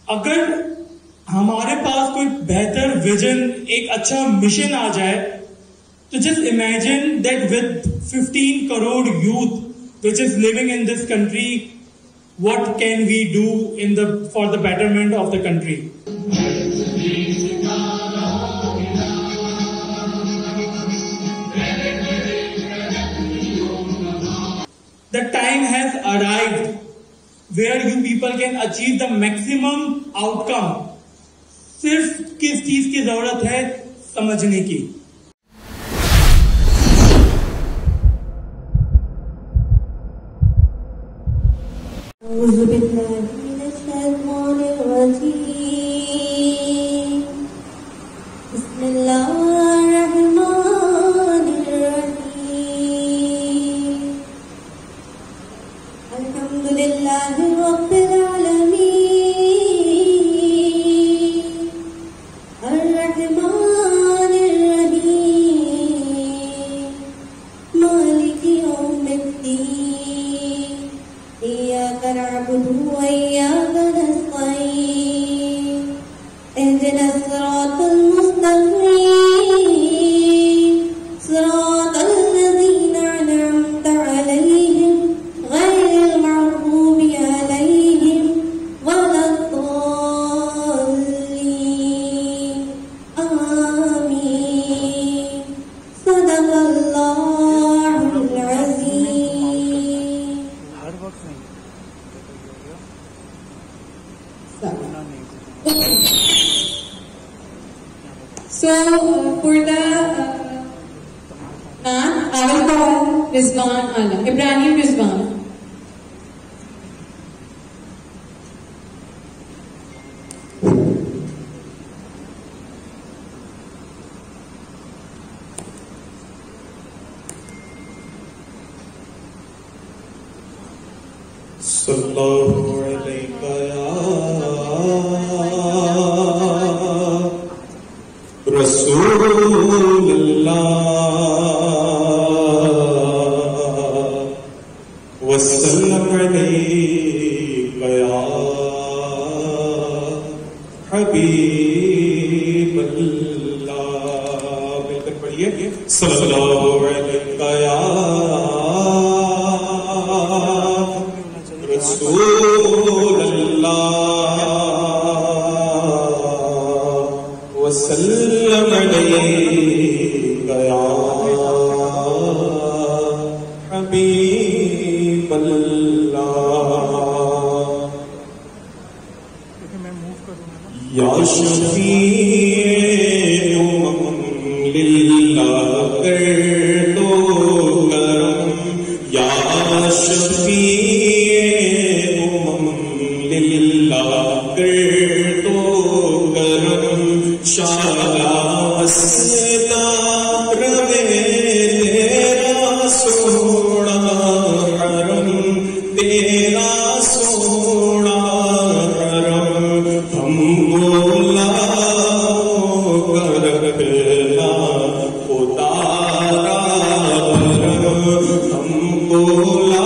अगर हमारे पास कोई बेहतर विजन, एक अच्छा मिशन आ जाए, तो just imagine that with 15 crore youth which is living in this country, what can we do for the betterment of the country? The time has arrived where you people can achieve the maximum outcome. सिर्फ किस चीज की जरूरत है? समझने की। So for the Naan, I will call Rizwan Alam, Ibrahim Rizwan. Sallallahu alayka ya Rasulullah wa sallam alayka ya Habiballah. मिलकर पढ़िए सल्लल्लाहु अलैका या रसूलल्लाह वसल्लम अलैका या हबीबल्लाह। या शफीए उम्म लिल्लाह कर दो करम, या शफीए कर तो करम, शाबास्ता रवे तेरा सोना हरम, तेरा सोना हरम। हम बोला करना उतारा भरम, हम बोला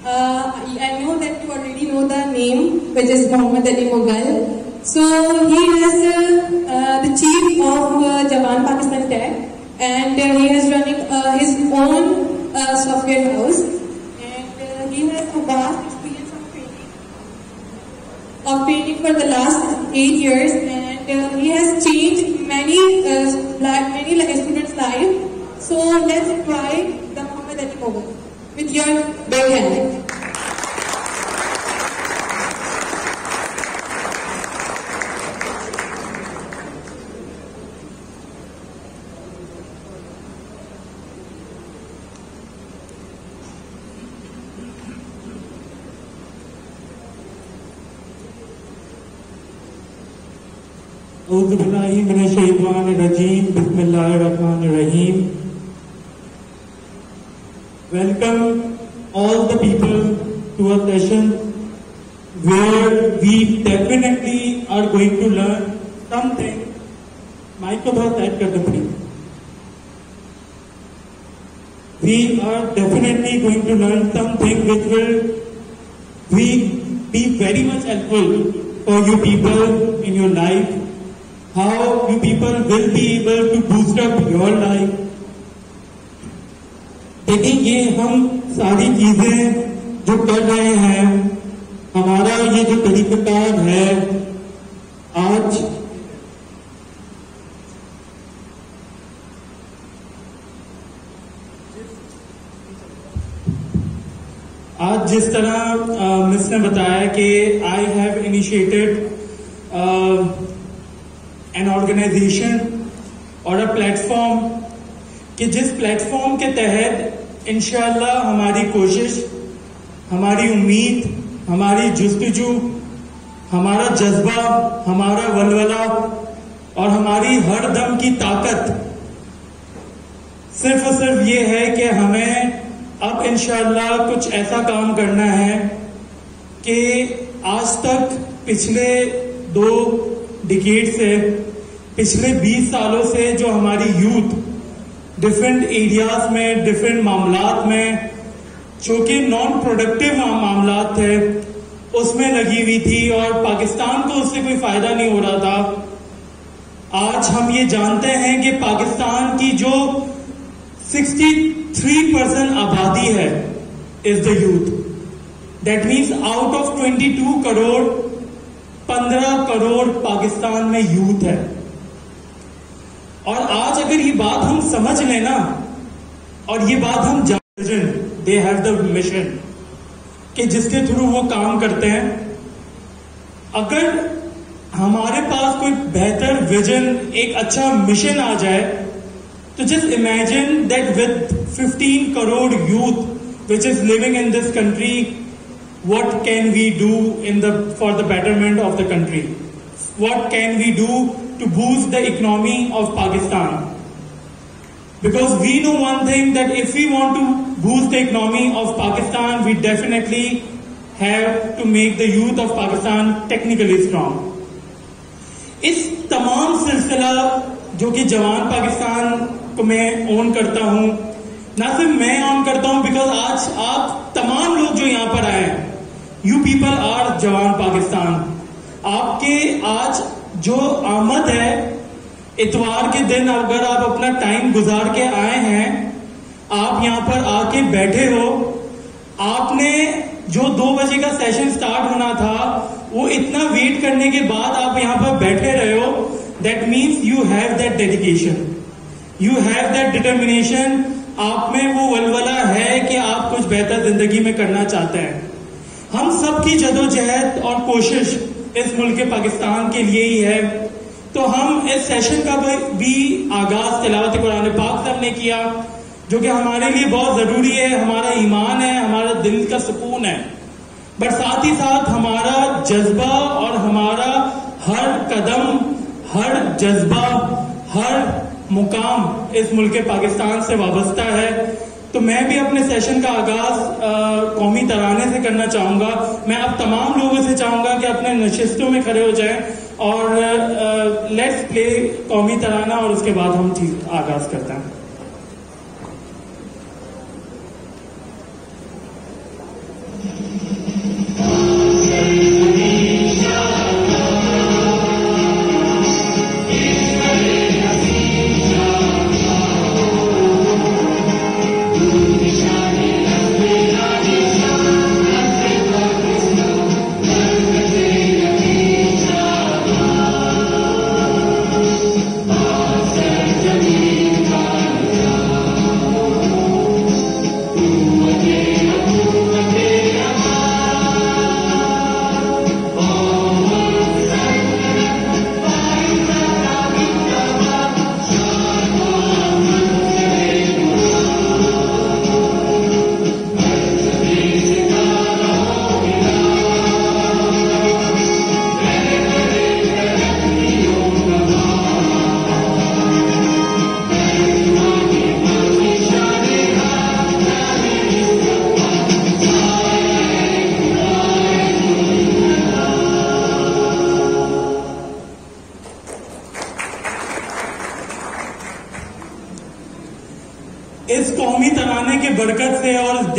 I know that you already know the name, which is Muhammad Ali Mughal. So he is the chief of Jawan Pakistan Tech, and he is running his own software house, and he has a vast experience of training for the last 8 years, and he has changed many students' lives. So let's invite the Muhammad Ali Mughal with your big hand. Bismillahirrahmanirrahim. Welcome all the people to a session where we definitely are going to learn something. Mic को बहुत tight कर दो please. We are definitely going to learn something which will be very much helpful for you people in your life. How you people will be able to boost up your life. देखिए ये हम सारी चीजें जो कर रहे हैं, हमारा ये जो तरीकाकार है, आज जिस तरह मिस ने बताया कि I have initiated an organization और अ प्लेटफॉर्म, कि जिस प्लेटफॉर्म के तहत इंशाअल्लाह हमारी कोशिश, हमारी उम्मीद, हमारी जुस्तजू, हमारा जज्बा, हमारा वलवला और हमारी हर दम की ताकत सिर्फ और सिर्फ ये है कि हमें अब इंशाअल्लाह कुछ ऐसा काम करना है कि आज तक पिछले 2 डिकेड से, पिछले 20 सालों से जो हमारी यूथ डिफरेंट एरियाज में, डिफरेंट मामलात में, जो कि नॉन प्रोडक्टिव मामलात थे, उसमें लगी हुई थी और पाकिस्तान को उससे कोई फायदा नहीं हो रहा था। आज हम ये जानते हैं कि पाकिस्तान की जो 63% आबादी है is the youth. That means out of 22 crore 15 crore Pakistan में यूथ है। और आज अगर ये बात हम समझ लेना और ये बात हम दे हैव द मिशन कि जिसके थ्रू वो काम करते हैं, अगर हमारे पास कोई बेहतर विजन, एक अच्छा मिशन आ जाए, तो just imagine that with 15 crore youth which is living in this country, what can we do for the betterment of the country? What can we do to boost the economy of Pakistan? Because we know one thing, that if we want to boost the economy of Pakistan, we definitely have to make the youth of Pakistan technically strong. इस तमाम सिलसिला जो कि जवान पाकिस्तान को मैं on करता हूं, ना सिर्फ मैं ऑन करता हूं, बिकॉज आज आप तमाम लोग जो यहां पर आए हैं, यू पीपल आर जवान पाकिस्तान। आपके आज जो आमद है, इतवार के दिन अगर आप अपना टाइम गुजार के आए हैं, आप यहां पर आके बैठे हो, आपने जो 2 बजे का सेशन स्टार्ट होना था, वो इतना वेट करने के बाद आप यहां पर बैठे रहे हो, that means you have that dedication, you have that determination. आप में वो वलवला है कि आप कुछ बेहतर जिंदगी में करना चाहते हैं। हम सबकी जदोजहद और कोशिश इस मुल्क पाकिस्तान के लिए ही है। तो हम इस सेशन का भी आगाज तिलावत कुरान पाक से हमने किया, जो कि हमारे लिए बहुत जरूरी है, हमारा ईमान है, हमारा दिल का सुकून है, बट साथ ही साथ हमारा जज्बा और हमारा हर कदम, हर जज्बा, हर मुकाम इस मुल्क पाकिस्तान से वाबस्ता है। तो मैं भी अपने सेशन का आगाज कौमी तराने से करना चाहूंगा। मैं अब तमाम लोगों से चाहूंगा कि अपने नशिस्तों में खड़े हो जाएं और लेट्स प्ले कौमी तराना, और उसके बाद हम आगाज करते हैं।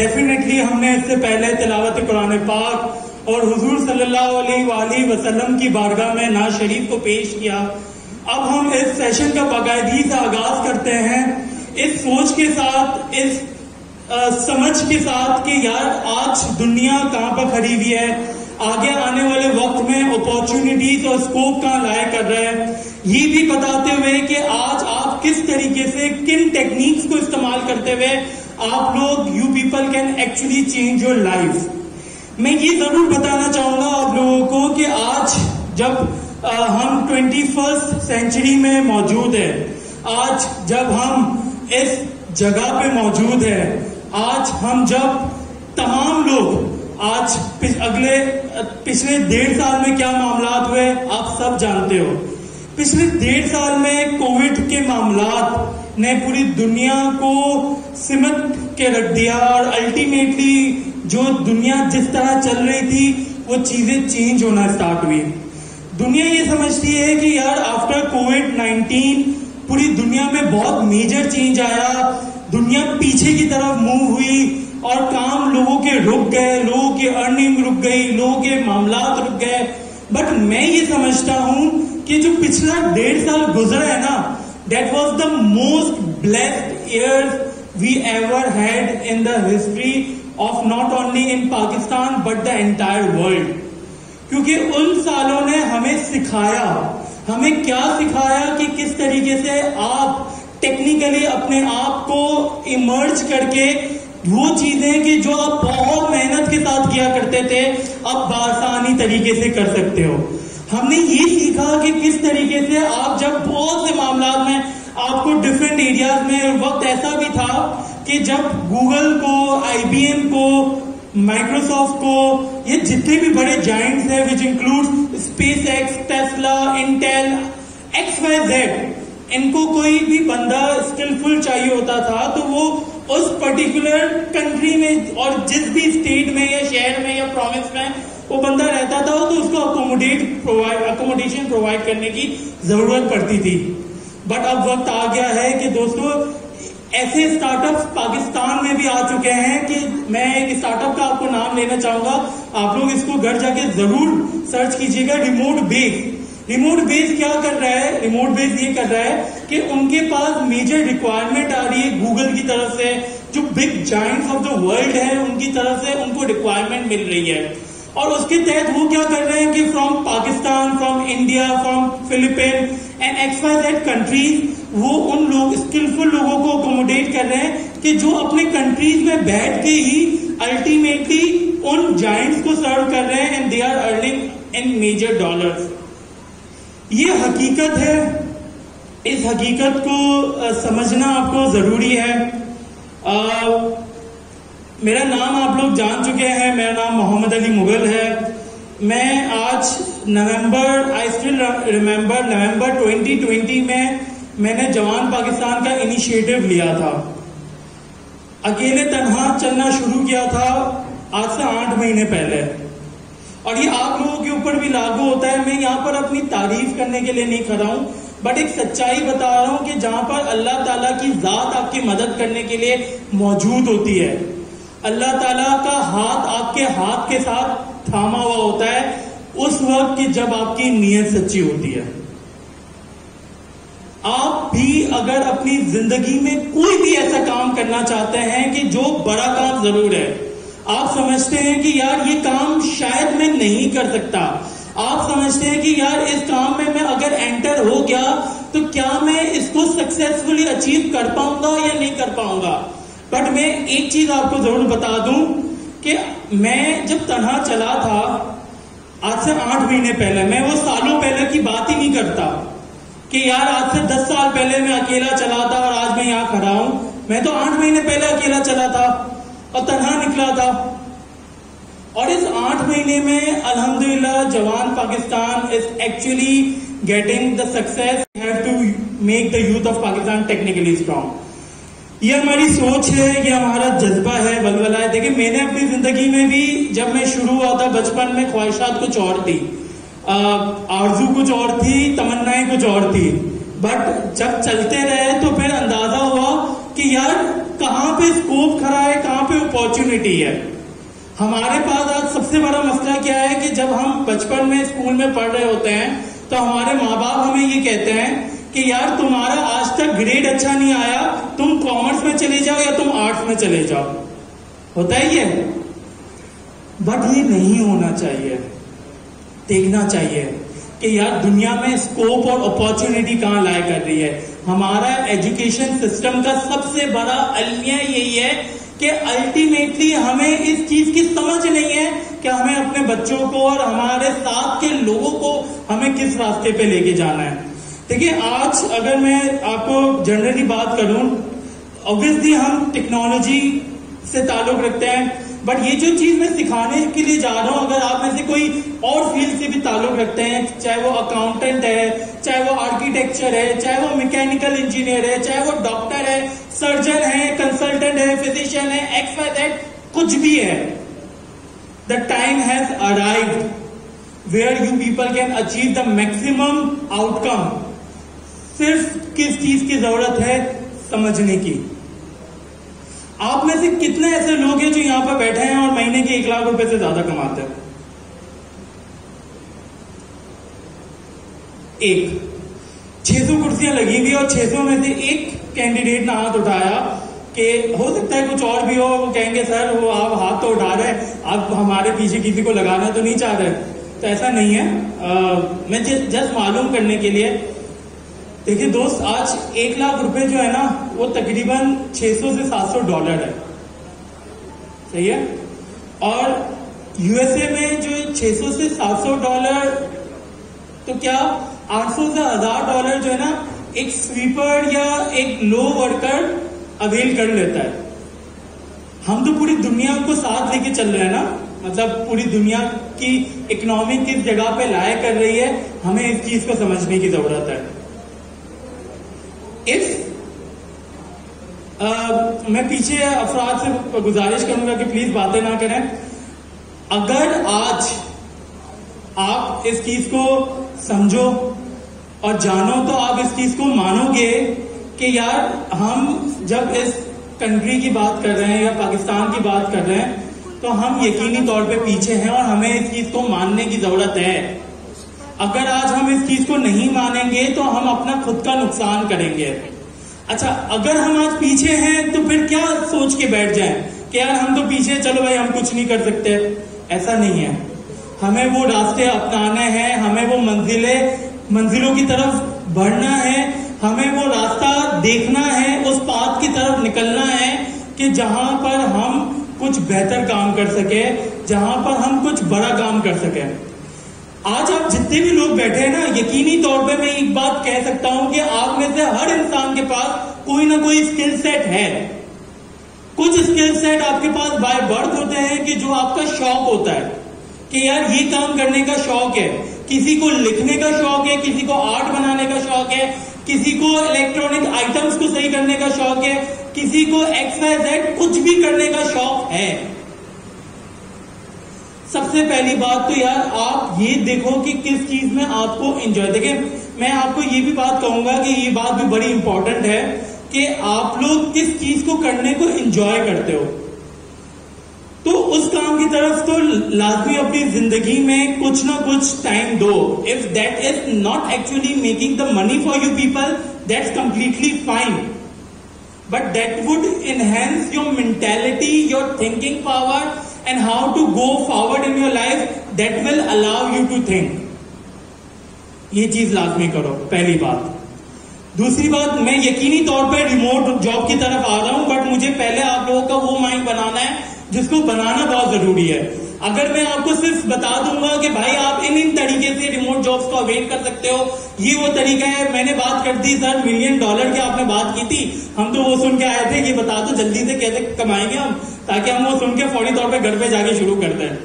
डेफिनेटली हमने इससे पहले तिलावत कुरान पाक और हुजूर सल्लल्लाहु अलैहि वसल्लम की बारगाह में नाज शरीफ को पेश किया। अब हम इस सेशन का बाकायदगी से आगाज करते हैं, इस सोच के साथ, इस समझ के साथ कि यार आज दुनिया कहाँ पर खड़ी हुई है, आगे आने वाले वक्त में अपॉर्चुनिटीज और स्कोप कहाँ लाया कर रहा है, ये भी बताते हुए कि आज आप किस तरीके से किन टेक्निक्स को इस्तेमाल करते हुए आप लोग you people can actually change your life. मैं ये जरूर बताना चाहूंगा आप लोगों को कि आज जब हम 21st सेंचुरी में मौजूद है, आज जब हम इस जगह पे मौजूद है, आज हम जब तमाम लोग आज पिछले 1.5 साल में क्या मामलात हुए आप सब जानते हो। पिछले 1.5 साल में कोविड के मामलात ने पूरी दुनिया को सिमट के रख दिया और अल्टीमेटली जो दुनिया जिस तरह चल रही थी वो चीजें चेंज होना स्टार्ट हुई। दुनिया ये समझती है कि यार आफ्टर कोविड-19 पूरी दुनिया में बहुत मेजर चेंज आया, दुनिया पीछे की तरफ मूव हुई और काम लोगों के रुक गए, लोगों की अर्निंग रुक गई, लोगों के मामलात रुक गए। बट मैं ये समझता हूं कि जो पिछला 1.5 साल गुजरा है ना, that was the most blessed year we ever had in the history of not only in Pakistan but the entire world. क्योंकि उन सालों ने हमें सिखाया, हमें क्या सिखाया कि किस तरीके से आप टेक्निकली अपने आप को इमर्ज करके वो चीजें कि जो आप बहुत मेहनत के साथ किया करते थे अब आसानी तरीके से कर सकते हो। हमने ये सीखा कि किस तरीके से आप जब बहुत से मामला में आपको डिफरेंट एरियाज में, वक्त ऐसा भी था कि जब गूगल को, IBM को, माइक्रोसॉफ्ट को, ये जितने भी बड़े जायंट्स हैं which include SpaceX, Tesla, Intel, XYZ, इनको कोई भी बंदा स्किलफुल चाहिए होता था तो वो उस पर्टिकुलर कंट्री में और जिस भी स्टेट में या शहर में या प्रोविंस में वो बंदा रहता था तो उसको अकोमोडेशन प्रोवाइड करने की जरूरत पड़ती थी। बट अब वक्त आ गया है कि दोस्तों ऐसे स्टार्टअप्स पाकिस्तान में भी आ चुके हैं कि मैं एक स्टार्टअप का आपको नाम लेना चाहूंगा, आप लोग इसको घर जाके जरूर सर्च कीजिएगा। रिमोट बेस क्या कर रहा है? रिमोट बेस ये कर रहा है कि उनके पास मेजर रिक्वायरमेंट आ रही है गूगल की तरफ से, जो big giants of the world है उनकी तरफ से उनको रिक्वायरमेंट मिल रही है और उसके तहत वो क्या कर रहे हैं कि from Pakistan, from India, from Philippine and XYZ countries वो उन लोग स्किलफुल लोगों को अकोमोडेट कर रहे हैं कि जो अपने कंट्रीज में बैठ के ही अल्टीमेटली उन जायंट्स को सर्व कर रहे हैं and they are earning in major dollars. ये हकीकत है, इस हकीकत को समझना आपको जरूरी है। मेरा नाम आप लोग जान चुके हैं, मेरा नाम मोहम्मद अली मुगल है। मैं आज आई स्टिल रिमेंबर नवंबर 2020 में मैंने जवान पाकिस्तान का इनिशिएटिव लिया था। अकेले तन्हा चलना शुरू किया था आज से 8 महीने पहले और ये आप लोगों के ऊपर भी लागू होता है। मैं यहाँ पर अपनी तारीफ करने के लिए नहीं खड़ा हूँ बट एक सच्चाई बता रहा हूँ कि जहां पर अल्लाह ताला की जात आपकी मदद करने के लिए मौजूद होती है, अल्लाह ताला का हाथ आपके हाथ के साथ थामा हुआ होता है उस वक्त कि जब आपकी नीयत सच्ची होती है। आप भी अगर अपनी जिंदगी में कोई भी ऐसा काम करना चाहते हैं कि जो बड़ा काम जरूर है, आप समझते हैं कि यार ये काम शायद मैं नहीं कर सकता, आप समझते हैं कि यार इस काम में मैं अगर एंटर हो गया तो क्या मैं इसको सक्सेसफुली अचीव कर पाऊंगा या नहीं कर पाऊंगा। बट मैं एक चीज आपको जरूर बता दूं कि मैं जब तन्हा चला था आज से 8 महीने पहले, मैं वो सालों पहले की बात ही नहीं करता कि यार आज से 10 साल पहले मैं अकेला चला था और आज मैं यहाँ खड़ा हूं। मैं तो 8 महीने पहले अकेला चला था और तन्हा निकला था और इस 8 महीने में अल्हम्दुलिल्लाह Jawan Pakistan is actually getting the success have to make the youth of Pakistan technically strong. ये हमारी सोच है, ये हमारा जज्बा है, बलबला है। देखिए मैंने अपनी जिंदगी में भी जब मैं शुरू हुआ था बचपन में ख्वाहिशात कुछ और थी, आरजू कुछ और थी, तमन्नाएं कुछ और थी। बट जब चलते रहे तो फिर अंदाजा हुआ कि यार कहां पे स्कोप खड़ा है, कहां पे अपॉर्चुनिटी है। हमारे पास आज सबसे बड़ा मसला क्या है कि जब हम बचपन में स्कूल में पढ़ रहे होते हैं तो हमारे माँ बाप हमें ये कहते हैं कि यार तुम्हारा आज तक ग्रेड अच्छा नहीं आया, तुम कॉमर्स में चले जाओ या तुम आर्ट्स में चले जाओ। होता ही है, बट ये नहीं होना चाहिए। देखना चाहिए कि यार दुनिया में स्कोप और अपॉर्चुनिटी कहां लाया कर रही है। हमारा एजुकेशन सिस्टम का सबसे बड़ा अलमिया यही है कि अल्टीमेटली हमें इस चीज की समझ नहीं है कि हमें अपने बच्चों को और हमारे साथ के लोगों को हमें किस रास्ते पे लेके जाना है। देखिए, आज अगर मैं आपको जनरली बात करूं, ऑब्वियसली हम टेक्नोलॉजी से ताल्लुक रखते हैं, बट ये जो चीज मैं सिखाने के लिए जा रहा हूं, अगर आप में से कोई और फील्ड से भी ताल्लुक रखते हैं, चाहे वो अकाउंटेंट है, चाहे वो आर्किटेक्चर है, चाहे वो मैकेनिकल इंजीनियर है, चाहे वो डॉक्टर है, सर्जन है, कंसल्टेंट है, फिजिशियन है, एक्स वाई जेड कुछ भी है, the time has arrived where you people can achieve the maximum outcome. सिर्फ किस चीज की जरूरत है, समझने की। आप में से कितने ऐसे लोग हैं जो यहां पर बैठे हैं और महीने के 1 लाख रुपए से ज्यादा कमाते हैं? एक 600 कुर्सियां लगी हुई और 600 में से एक कैंडिडेट ने हाथ उठाया कि हो सकता है कुछ और भी हो, वो कहेंगे सर वो आप हाथ तो उठा रहे हैं, आप हमारे पीछे किसी को लगाना तो नहीं चाह रहे। तो ऐसा नहीं है। मैं जस्ट मालूम करने के लिए, देखिए दोस्त, आज 1 लाख रुपए जो है ना वो तकरीबन 600 से 700 डॉलर है, सही है। और यूएसए में जो 600 से 700 डॉलर, तो क्या 800 से 1000 डॉलर जो है ना एक स्वीपर या एक लो वर्कर अवेल कर लेता है। हम तो पूरी दुनिया को साथ लेके चल रहे हैं ना, मतलब पूरी दुनिया की इकोनॉमी किस जगह पे लाया कर रही है, हमें इस चीज को समझने की जरूरत है। मैं पीछे अफराद से गुजारिश करूंगा कि प्लीज बातें ना करें। अगर आज आप इस चीज को समझो और जानो तो आप इस चीज को मानोगे कि यार हम जब इस कंट्री की बात कर रहे हैं या पाकिस्तान की बात कर रहे हैं तो हम यकीनी तौर पे पीछे हैं और हमें इस चीज को मानने की जरूरत है। अगर आज हम इस चीज को नहीं मानेंगे तो हम अपना खुद का नुकसान करेंगे। अच्छा, अगर हम आज पीछे हैं तो फिर क्या सोच के बैठ जाएं कि यार हम तो पीछे, चलो भाई हम कुछ नहीं कर सकते। ऐसा नहीं है। हमें वो रास्ते अपनाने हैं, हमें वो मंजिलों की तरफ बढ़ना है, हमें वो रास्ता देखना है, उस पाथ की तरफ निकलना है कि जहां पर हम कुछ बेहतर काम कर सके, जहां पर हम कुछ बड़ा काम कर सके। आज आप जितने भी लोग बैठे हैं ना, यकीनी तौर पे मैं एक बात कह सकता हूं कि आप में से हर इंसान के पास कोई ना कोई स्किल सेट है। कुछ स्किल सेट आपके पास बाय बर्थ होते हैं कि जो आपका शौक होता है कि यार ये काम करने का शौक है। किसी को लिखने का शौक है, किसी को आर्ट बनाने का शौक है, किसी को इलेक्ट्रॉनिक आइटम्स को सही करने का शौक है, किसी को XYZ कुछ भी करने का शौक है। सबसे पहली बात तो यार आप ये देखो कि किस चीज में आपको एंजॉय। देखिए, मैं आपको ये भी बात कहूंगा कि ये बात भी बड़ी इंपॉर्टेंट है कि आप लोग किस चीज को करने को एंजॉय करते हो, तो उस काम की तरफ तो लाजमी अपनी जिंदगी में कुछ ना कुछ टाइम दो। If that is not actually making the money for you people, that's completely fine, but that would enhance your mentality, your thinking power and how to go forward in your life, that will allow you to think. ये चीज लाजमी करो, पहली बात। दूसरी बात, मैं यकीनी तौर पे रिमोट जॉब की तरफ आ रहा हूं, बट मुझे पहले आप लोगों का वो माइंड बनाना है जिसको बनाना बहुत जरूरी है। अगर मैं आपको सिर्फ बता दूंगा कि भाई आप इन तरीके से रिमोट जॉब्स को अवेल कर सकते हो, ये वो तरीका है। मैंने बात कर दी सर $1 मिलियन की, आपने बात की थी, हम तो वो सुन के आए थे कि बता दो जल्दी से कैसे कमाएंगे हम, ताकि हम वो सुन के फौरी तौर पे घर पे जाके शुरू करते हैं।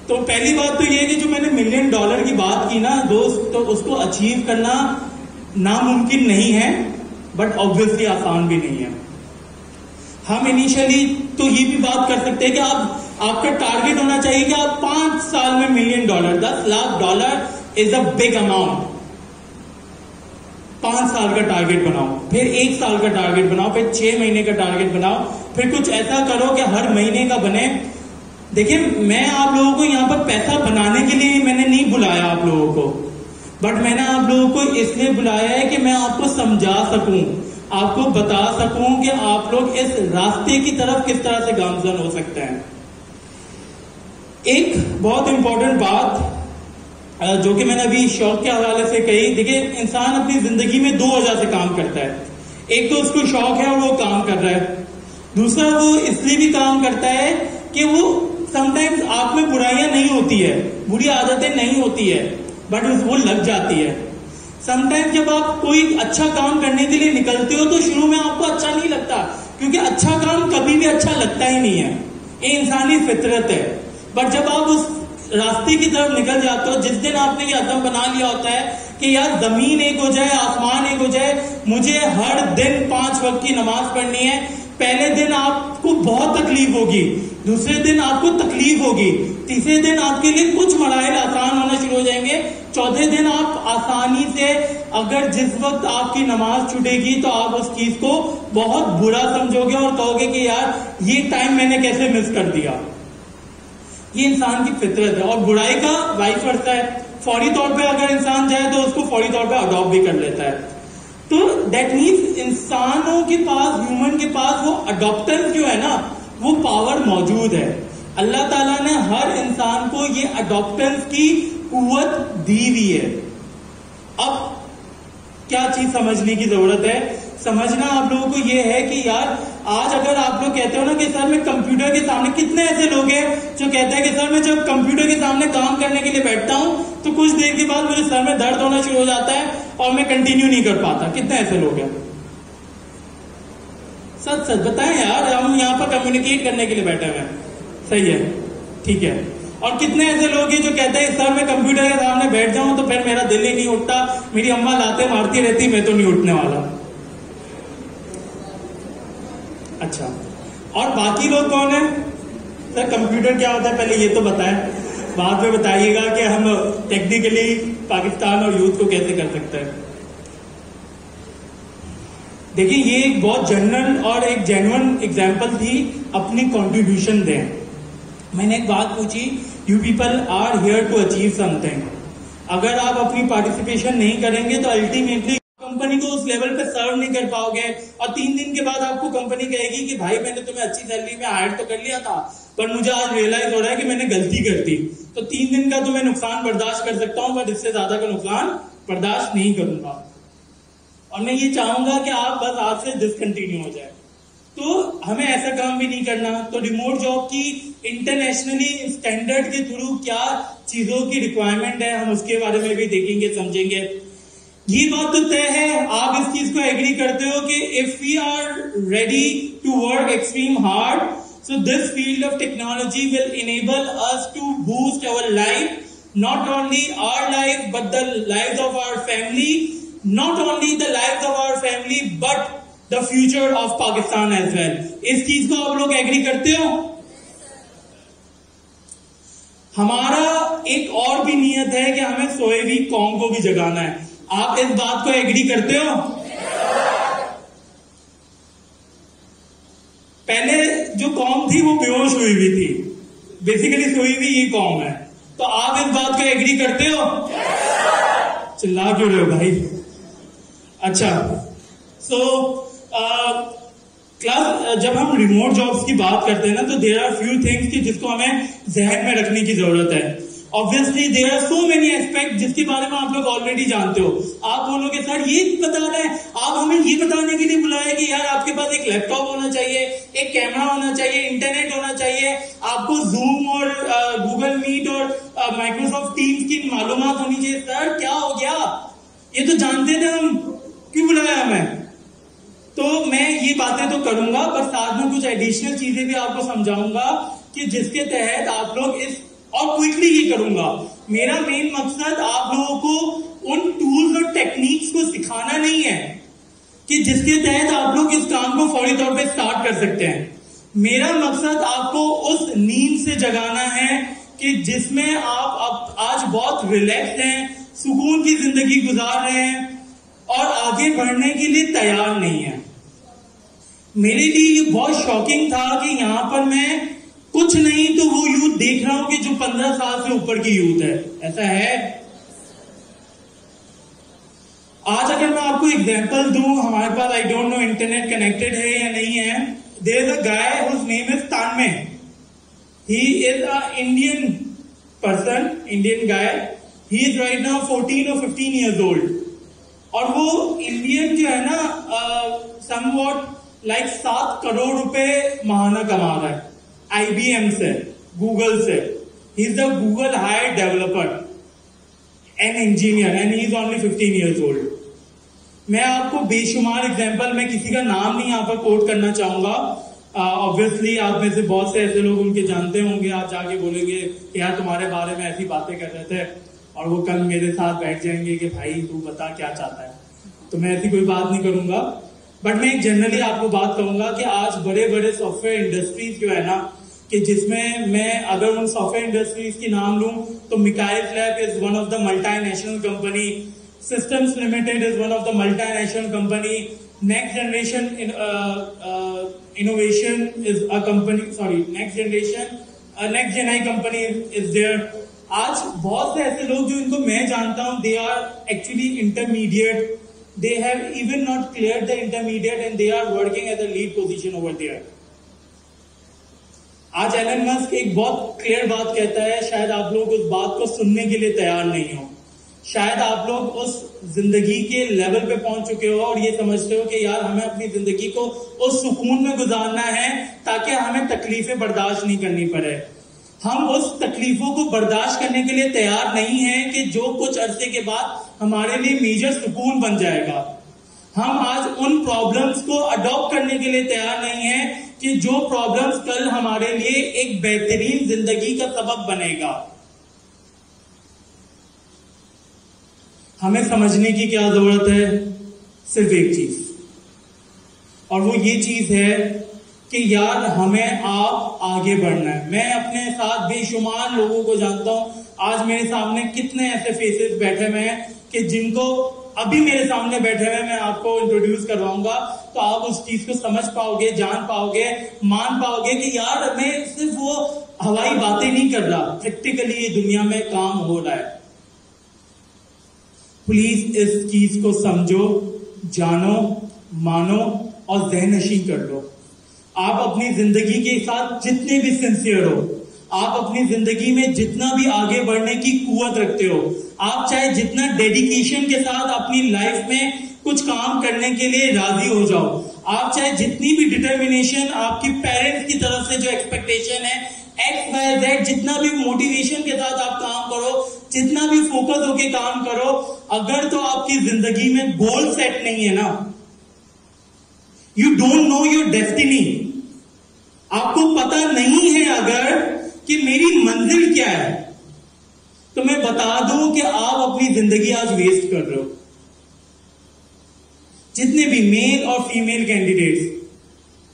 तो पहली बात तो ये कि जो मैंने $1 मिलियन की बात की ना दोस्त, तो उसको अचीव करना नामुमकिन नहीं है, बट ऑब्वियसली आसान भी नहीं है। हम इनिशियली तो ये भी बात कर सकते हैं कि आपका टारगेट होना चाहिए कि आप 5 साल में $1 million, $10 lakh is a big amount. 5 साल का टारगेट बनाओ, फिर 1 साल का टारगेट बनाओ, फिर 6 महीने का टारगेट बनाओ, फिर कुछ ऐसा करो कि हर महीने का बने। देखिए, मैं आप लोगों को यहाँ पर पैसा बनाने के लिए मैंने नहीं बुलाया आप लोगों को, बट मैंने आप लोगों को इसलिए बुलाया है कि मैं आपको समझा सकूं, आपको बता सकूं कि आप लोग इस रास्ते की तरफ किस तरह से गामजन हो सकते हैं। एक बहुत इंपॉर्टेंट बात जो कि मैंने अभी शौक के हवाले से कही, देखिए इंसान अपनी जिंदगी में 2 वजह से काम करता है। एक तो उसको शौक है और वो काम कर रहा है, दूसरा वो इसलिए भी काम करता है कि वो समटाइम्स आप में बुराइयां नहीं होती है, बुरी आदतें नहीं होती है, बट वो लग जाती है। समटाइम्स जब आप कोई अच्छा काम करने के लिए निकलते हो तो शुरू में आपको अच्छा नहीं लगता, क्योंकि अच्छा काम कभी भी अच्छा लगता ही नहीं है, ये इंसानी फितरत है। बट जब आप उस रास्ते की तरफ निकल जाते हो, जिस दिन आपने ये अज़म बना लिया होता है कि यार जमीन एक हो जाए, आसमान एक हो जाए, मुझे हर दिन 5 वक्त की नमाज पढ़नी है, पहले दिन आपको बहुत तकलीफ होगी, दूसरे दिन आपको तकलीफ होगी, तीसरे दिन आपके लिए कुछ मराइल आसान होना शुरू हो जाएंगे, चौथे दिन आप आसानी से, अगर जिस वक्त आपकी नमाज छूटेगी तो आप उस चीज को बहुत बुरा समझोगे और कहोगे कि यार ये टाइम मैंने कैसे मिस कर दिया। ये इंसान की फितरत है। और बुराई का वाइस वर्सा है, फौरी तौर पे अगर इंसान जाए तो उसको फौरी तौर पे अडॉप्ट भी कर लेता है। तो दैट मीन्स इंसानों के पास, ह्यूमन के पास वो अडॉप्टेंस जो है ना, वो पावर मौजूद है। अल्लाह ताला ने हर इंसान को ये अडॉप्टेंस की कुव्वत दी हुई है। अब क्या चीज समझने की जरूरत है? समझना आप लोगों को ये है कि यार आज अगर आप लोग कहते हो ना कि सर मैं कंप्यूटर के सामने, कितने ऐसे लोग हैं जो कहते हैं कि सर मैं जब कंप्यूटर के सामने काम करने के लिए बैठता हूं तो कुछ देर के बाद मुझे सर में दर्द होना शुरू हो जाता है और मैं कंटिन्यू नहीं कर पाता। कितने ऐसे लोग हैं? सच सच बताएं यार, हम यहाँ पर कम्युनिकेट करने के लिए बैठे हुए हैं। सही है, ठीक है। और कितने ऐसे लोग हैं जो कहते हैं सर मैं कंप्यूटर के सामने बैठ जाऊं तो फिर मेरा दिल ही नहीं उठता, मेरी अम्मा लाते मारती रहती, मैं तो नहीं उठने वाला। अच्छा, और बाकी लोग कौन है? सर कंप्यूटर क्या होता है पहले ये तो बताएं, बाद में बताइएगा कि हम टेक्निकली पाकिस्तान और यूथ को कैसे कर सकते हैं। देखिए ये एक बहुत जनरल और एक जेन्युइन एग्जांपल थी, अपनी कंट्रीब्यूशन दें। मैंने एक बात पूछी, you people are here to achieve something, अगर आप अपनी पार्टिसिपेशन नहीं करेंगे तो अल्टीमेटली कंपनी को उस लेवल पे सर्व नहीं कर पाओगे, और 3 दिन के बाद आपको कंपनी कहेगी कि भाई मैंने तुम्हें अच्छी सैलरी में हायर तो कर लिया था, पर मुझे आज रियलाइज हो रहा है कि मैंने गलती कर दी। तो 3 दिन का तो मैं नुकसान बर्दाश्त कर सकता हूं, पर इससे ज्यादा का नुकसान बर्दाश्त नहीं करूंगा। और मैं ये चाहूंगा कि आप बस आज से डिसकंटिन्यू हो जाए। तो हमें ऐसा काम भी नहीं करना। तो रिमोट जॉब की इंटरनेशनली स्टैंडर्ड के थ्रू क्या चीजों की रिक्वायरमेंट है, हम उसके बारे में भी देखेंगे, समझेंगे। ये बात तो तय है, आप इस चीज को एग्री करते हो कि if we are ready to work extreme hard, so this field of technology will enable us to boost our life, not only our life but the life of our family, not only the life of our family but the future of Pakistan as well. इस चीज को आप लोग agree करते हो? हमारा एक और भी नियत है कि हमें सोए हुई कौम को भी जगाना है। आप इस बात को एग्री करते हो? पहले जो कौम थी वो बेहोश हुई हुई थी, बेसिकली सोई हुई ये कौम है। तो आप इस बात को एग्री करते हो? चिल्ला क्यों रहे हो भाई? अच्छा, सो क्लास, जब हम रिमोट जॉब्स की बात करते हैं ना, तो देयर आर फ्यू थिंग्स कि जिसको हमें जहन में रखने की जरूरत है। Obviously there are so many aspect जिसके बारे में आप लोग ऑलरेडी जानते हो। आप बोलोगे सर ये बता रहे हैं, आप हमें ये बताने के लिए बुलाए कि यार आपके पास एक लैपटॉप होना चाहिए, एक कैमरा होना चाहिए, इंटरनेट होना चाहिए, आपको जूम और गूगल मीट और माइक्रोसॉफ्ट टीम्स की मालूमात होनी चाहिए। सर क्या हो गया? ये तो जानते थे हम, क्यों बुलाया हमें? तो मैं ये बातें तो करूंगा, पर साथ में कुछ एडिशनल चीजें भी आपको समझाऊंगा कि जिसके तहत आप लोग इस, और क्विकली ये करूंगा। मेरा मेन मकसद आप लोगों को उन टूल्स और टेक्निक्स को सिखाना नहीं है कि जिसके तहत आप लोग इस काम को फौरी तौर पे स्टार्ट कर सकते हैं। मेरा मकसद आपको उस नींद से जगाना है कि जिसमें आप अब आज बहुत रिलैक्स हैं, सुकून की जिंदगी गुजार रहे हैं, और आगे बढ़ने के लिए तैयार नहीं है। मेरे लिए ये बहुत शॉकिंग था कि यहां पर मैं कुछ नहीं तो वो यूथ देख रहा हूं कि जो 15 साल से ऊपर की यूथ है। ऐसा है। आज अगर मैं आपको एग्जांपल दूं, हमारे पास I don't know internet connected है या नहीं है। There is a guy whose name is तानमे। He is a Indian person, Indian guy. He is right now 14 or 15 years old। और वो इंडियन जो है ना समवॉट लाइक 7 करोड़ रुपए महाना कमा रहा है IBM से, गूगल से। He is the Google hire developer an engineer and he is only 15 years old। मैं आपको बेशुमार एग्जाम्पल, मैं किसी का नाम नहीं यहाँ पर कोट करना चाहूंगा। ऑब्वियसली आप में से बहुत से ऐसे लोग उनके जानते होंगे। आप जाके बोलेंगे यार तुम्हारे बारे में ऐसी बातें कर रहे थे, और वो कल मेरे साथ बैठ जाएंगे कि भाई तू बता क्या चाहता है। तो मैं ऐसी कोई बात नहीं करूंगा, बट मैं एक जनरली आपको बात कहूंगा कि आज बड़े बड़े सॉफ्टवेयर इंडस्ट्रीज जो है ना, कि जिसमें मैं अगर उन सॉफ्टवेयर इंडस्ट्रीज की नाम लूं तो मिकाइल्स lab is one of the multinational company, systems limited is one of the multinational company, next generation innovation is a company, sorry next gen I company is there. आज बहुत से ऐसे लोग जो इनको मैं जानता हूं, they are actually intermediate, they have even not clear the intermediate and they are working as a lead position over there. आज एलन मस्क एक बहुत क्लियर बात कहता है, शायद आप लोग उस बात को सुनने के लिए तैयार नहीं हो। शायद आप लोग उस जिंदगी के लेवल पे पहुंच चुके हो और ये समझते हो कि यार हमें अपनी जिंदगी को उस सुकून में गुजारना है ताकि हमें तकलीफें बर्दाश्त नहीं करनी पड़े। हम उस तकलीफों को बर्दाश्त करने के लिए तैयार नहीं है कि जो कुछ अरसे के बाद हमारे लिए मेजर सुकून बन जाएगा। हम आज उन प्रॉब्लम्स को अडॉप्ट करने के लिए तैयार नहीं है कि जो प्रॉब्लम्स कल हमारे लिए एक बेहतरीन जिंदगी का सबब बनेगा। हमें समझने की क्या जरूरत है? सिर्फ एक चीज, और वो ये चीज है कि यार हमें आप आगे बढ़ना है। मैं अपने साथ बेशुमार लोगों को जानता हूं। आज मेरे सामने कितने ऐसे फेसेस बैठे हुए हैं कि जिनको अभी मेरे सामने बैठे हुए मैं आपको इंट्रोड्यूस करवाऊंगा, तो आप उस चीज को समझ पाओगे, जान पाओगे, मान पाओगे कि यार मैं सिर्फ वो हवाई बातें नहीं कर रहा, प्रैक्टिकली ये दुनिया में काम हो रहा है। प्लीज इस चीज को समझो, जानो, मानो और ज़हननशी कर लो। आप अपनी जिंदगी के साथ जितने भी सिंसियर हो, आप अपनी जिंदगी में जितना भी आगे बढ़ने की कुव्वत रखते हो, आप चाहे जितना डेडिकेशन के साथ अपनी लाइफ में कुछ काम करने के लिए राजी हो जाओ, आप चाहे जितनी भी डिटर्मिनेशन आपकी पेरेंट्स की तरफ से जो एक्सपेक्टेशन है XYZ, जितना भी मोटिवेशन के साथ आप काम करो, जितना भी फोकस होके काम करो, अगर तो आपकी जिंदगी में गोल सेट नहीं है ना, you don't know your destiny, आपको पता नहीं है अगर कि मेरी मंजिल क्या है, तो मैं बता दूं कि आप अपनी जिंदगी आज वेस्ट कर रहे हो। जितने भी मेल और female candidates,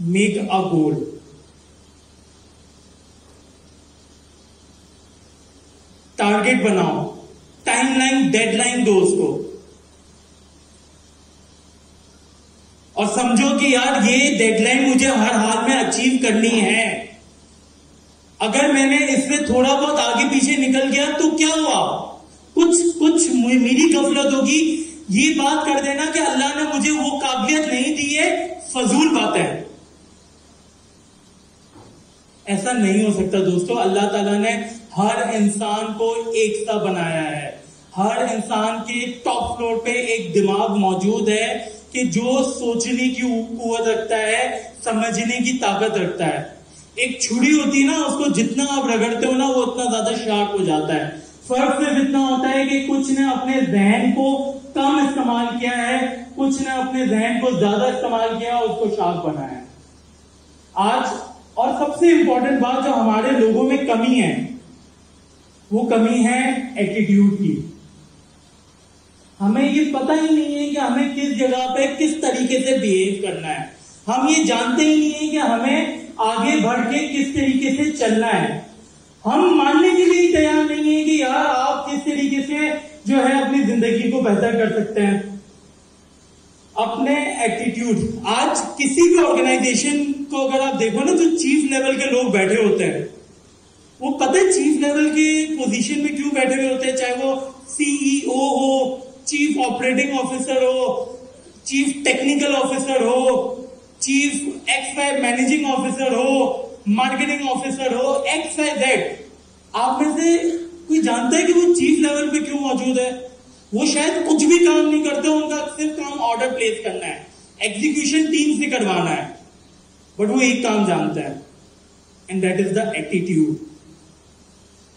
make a goal. Target बनाओ, टाइमलाइन, डेडलाइन दो उसको, और समझो कि यार ये डेडलाइन मुझे हर हाल में अचीव करनी है। अगर मैंने इससे थोड़ा बहुत आगे पीछे निकल गया तो क्या हुआ? कुछ मेरी गफलत होगी, ये बात कर देना कि अल्लाह ने मुझे वो काबिलियत नहीं दी है, फजूल बात है। ऐसा नहीं हो सकता दोस्तों। अल्लाह ताला ने हर इंसान को एक सा बनाया है। हर इंसान के टॉप फ्लोर पे एक दिमाग मौजूद है कि जो सोचने की कुव्वत रखता है, समझने की ताकत रखता है। एक छुरी होती है ना, उसको जितना आप रगड़ते हो ना, वो उतना ज्यादा शार्प हो जाता है। फर्क सिर्फ इतना होता है कि कुछ ने अपने जहन को कम इस्तेमाल किया है, कुछ ने अपने जहन को ज्यादा इस्तेमाल किया, उसको शार्प बनाया है आज। और सबसे इंपॉर्टेंट बात जो हमारे लोगों में कमी है, वो कमी है एटीट्यूड की। हमें ये पता ही नहीं है कि हमें किस जगह पे किस तरीके से बिहेव करना है। हम ये जानते ही नहीं है कि हमें आगे बढ़ के किस तरीके से चलना है। हम मानने के लिए तैयार नहीं है कि यार आप किस तरीके से जो है अपनी जिंदगी को बेहतर कर सकते हैं। अपने एटीट्यूड, आज किसी भी ऑर्गेनाइजेशन को अगर आप देखो ना, जो चीफ लेवल के लोग बैठे होते हैं, वो पता है चीफ लेवल के पोजीशन में क्यों बैठे हुए होते हैं, चाहे वो सीईओ हो, चीफ ऑपरेटिंग ऑफिसर हो, चीफ टेक्निकल ऑफिसर हो, चीफ XY मैनेजिंग ऑफिसर हो, मार्केटिंग ऑफिसर हो, XYZ। आप में से कोई जानता है कि वो चीफ लेवल पे क्यों मौजूद है? वो शायद कुछ भी काम नहीं करते, उनका सिर्फ काम ऑर्डर प्लेस करना है, एग्जीक्यूशन टीम से करवाना है, बट वो एक काम जानता है, and that is the attitude.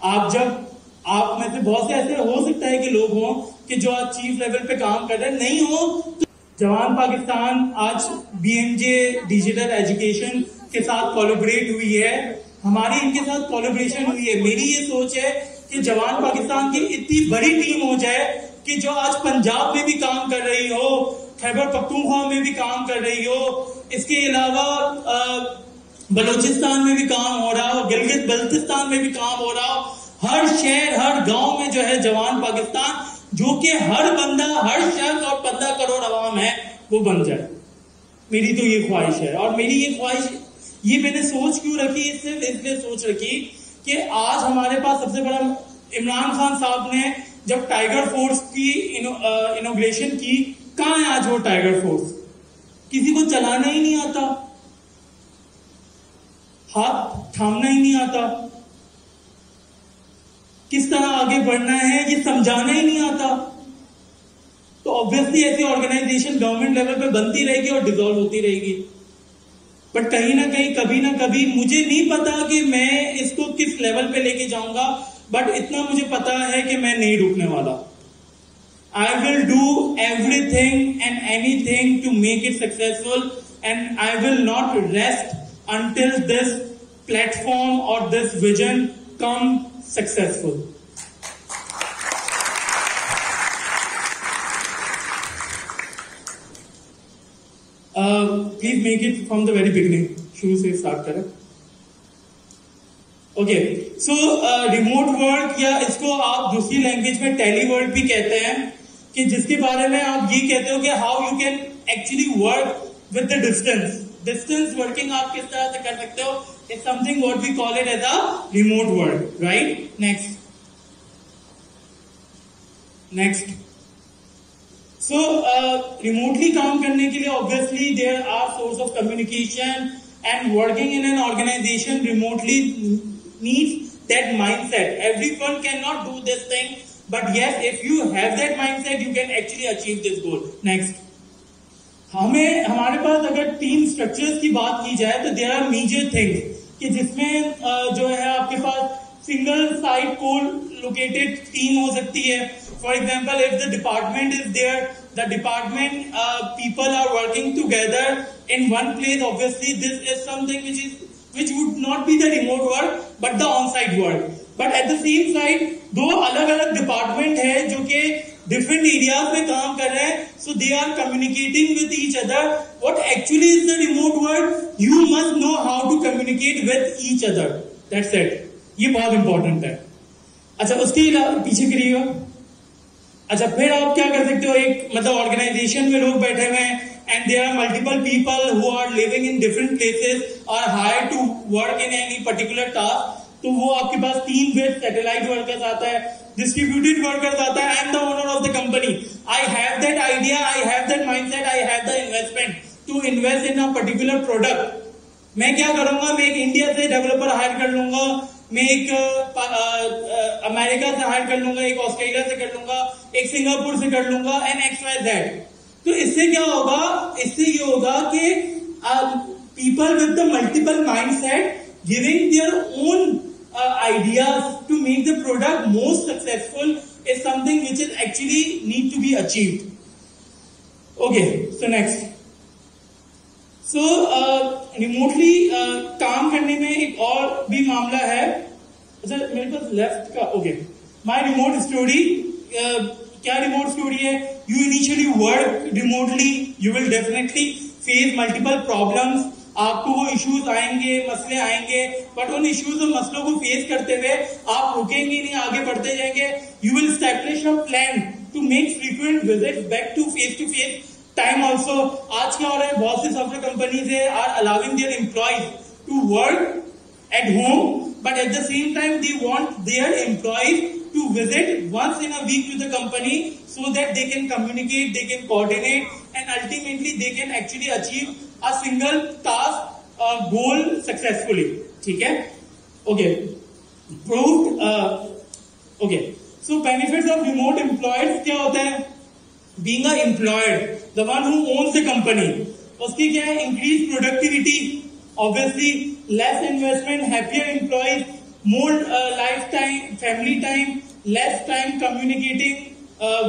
आप में से बहुत से ऐसे हो सकता है कि लोग हों कि जो आज चीफ लेवल पे काम कर रहे हैं, नहीं हो तो जवान पाकिस्तान आज BMJ डिजिटल एजुकेशन के साथ कोलैबोरेट हुई है, हमारी इनके साथ कोलैबोरेशन हुई है। मेरी ये सोच है कि जवान पाकिस्तान की इतनी बड़ी टीम हो जाए कि जो आज पंजाब में भी काम कर रही हो, खैबर पख्तूनख्वा में भी काम कर रही हो, इसके अलावा बलूचिस्तान में भी काम हो रहा हो, गिलगित बल्तिस्तान में भी काम हो रहा हो, हर शहर हर गांव में जो है जवान पाकिस्तान, जो कि हर बंदा, हर शख्स और 15 करोड़ अवाम है, वो बन जाए। मेरी तो ये ख्वाहिश है। और मेरी ये ख्वाहिश, ये मैंने सोच क्यों रखी, सिर्फ इसलिए सोच रखी कि आज हमारे पास सबसे बड़ा, इमरान खान साहब ने जब टाइगर फोर्स की इनोग्रेशन की, कहां है आज वो टाइगर फोर्स? किसी को चलाना ही नहीं आता, हाथ थामना ही नहीं आता, किस तरह आगे बढ़ना है ये समझाना ही नहीं आता। तो ऑब्वियसली ऐसी ऑर्गेनाइजेशन गवर्नमेंट लेवल पे बनती रहेगी और डिसॉल्व होती रहेगी, बट कहीं ना कहीं कभी ना कभी, मुझे नहीं पता कि मैं इसको किस लेवल पे लेके जाऊंगा, बट इतना मुझे पता है कि मैं नहीं रुकने वाला। I will do everything and anything to make it successful, and I will not rest until this platform or this vision come successful. Please make it from the very beginning. शुरू से स्टार्ट करें। Okay, सो remote work, या इसको आप दूसरी language में telework भी कहते हैं, कि जिसके बारे में आप ये कहते हो कि how you can actually work with the distance working आप किस तरह से कर सकते हो, is something what we call it as a remote work, right. Next so remotely काम करने के लिए obviously there are source of communication, and working in an organization remotely needs that mindset. Everyone cannot do this thing, but yes, if you have that mindset, you can actually achieve this goal. Next, हमारे पास अगर team structures की बात की जाए तो there are major things, कि जिसमें जो है आपके पास सिंगल साइट को लोकेटेड टीम हो सकती है। For example, if the department is there, the department people are working together in one place, obviously this is something which would not be the remote work but the on-site work. But at the same side, दो अलग अलग department है जो कि different areas में काम कर रहे हैं, so they are communicating with each other. What actually is the remote work? You must know how to communicate with each other. That's it. ये बहुत इंपॉर्टेंट है। अच्छा, उसके पीछे करिएगा। अच्छा, फिर आप क्या कर सकते हो, एक मतलब ऑर्गेनाइजेशन में लोग बैठे हुए हैं, and there are multiple people who are living in different places or hired to work in any particular task, तो वो आपके पास टीम विद सैटेलाइट वर्कर्स आता है, डिस्ट्रीब्यूटेड वर्कर्स आता है। I am the owner of the company, I have that idea, I have that mindset, I have the investment to invest in a particular product. मैं क्या करूंगा, मैं एक India से डेवलपर हायर कर लूंगा, मैं एक अमेरिका से हायर कर लूंगा, एक ऑस्ट्रेलिया से कर लूंगा, एक सिंगापुर से कर लूंगा, एंड XYZ। तो इससे क्या होगा, इससे ये होगा कि people with the multiple mindset giving their own ideas to make the product most successful is something which is actually need to be achieved. Okay, so next. So remotely काम करने में एक और भी मामला है। अच्छा, मेरे पास लेफ्ट का, ओके, माय रिमोट स्टोरी। क्या रिमोट स्टोरी है? You initially work remotely, you will definitely face multiple problems, आपको वो इश्यूज आएंगे, मसले आएंगे, बट उन इश्यूज और मसलों को फेस करते हुए आप रुकेंगे नहीं, आगे बढ़ते जाएंगे। You will establish a plan to make frequent visit back to face time also. आज क्या हो रहा है, बहुत सी software companies are allowing their employees to work at home, but at the same time they want their employees to visit once in a week to the company so that they can communicate, they can coordinate, and ultimately they can actually achieve a single task goal successfully. ठीक है? Okay. Proved. Okay. So benefits of remote employees क्या होता है? Being a employer, the one who owns the company, उसकी क्या है? Increased productivity. Obviously, less investment, happier employees, more lifetime, family time, less time communicating,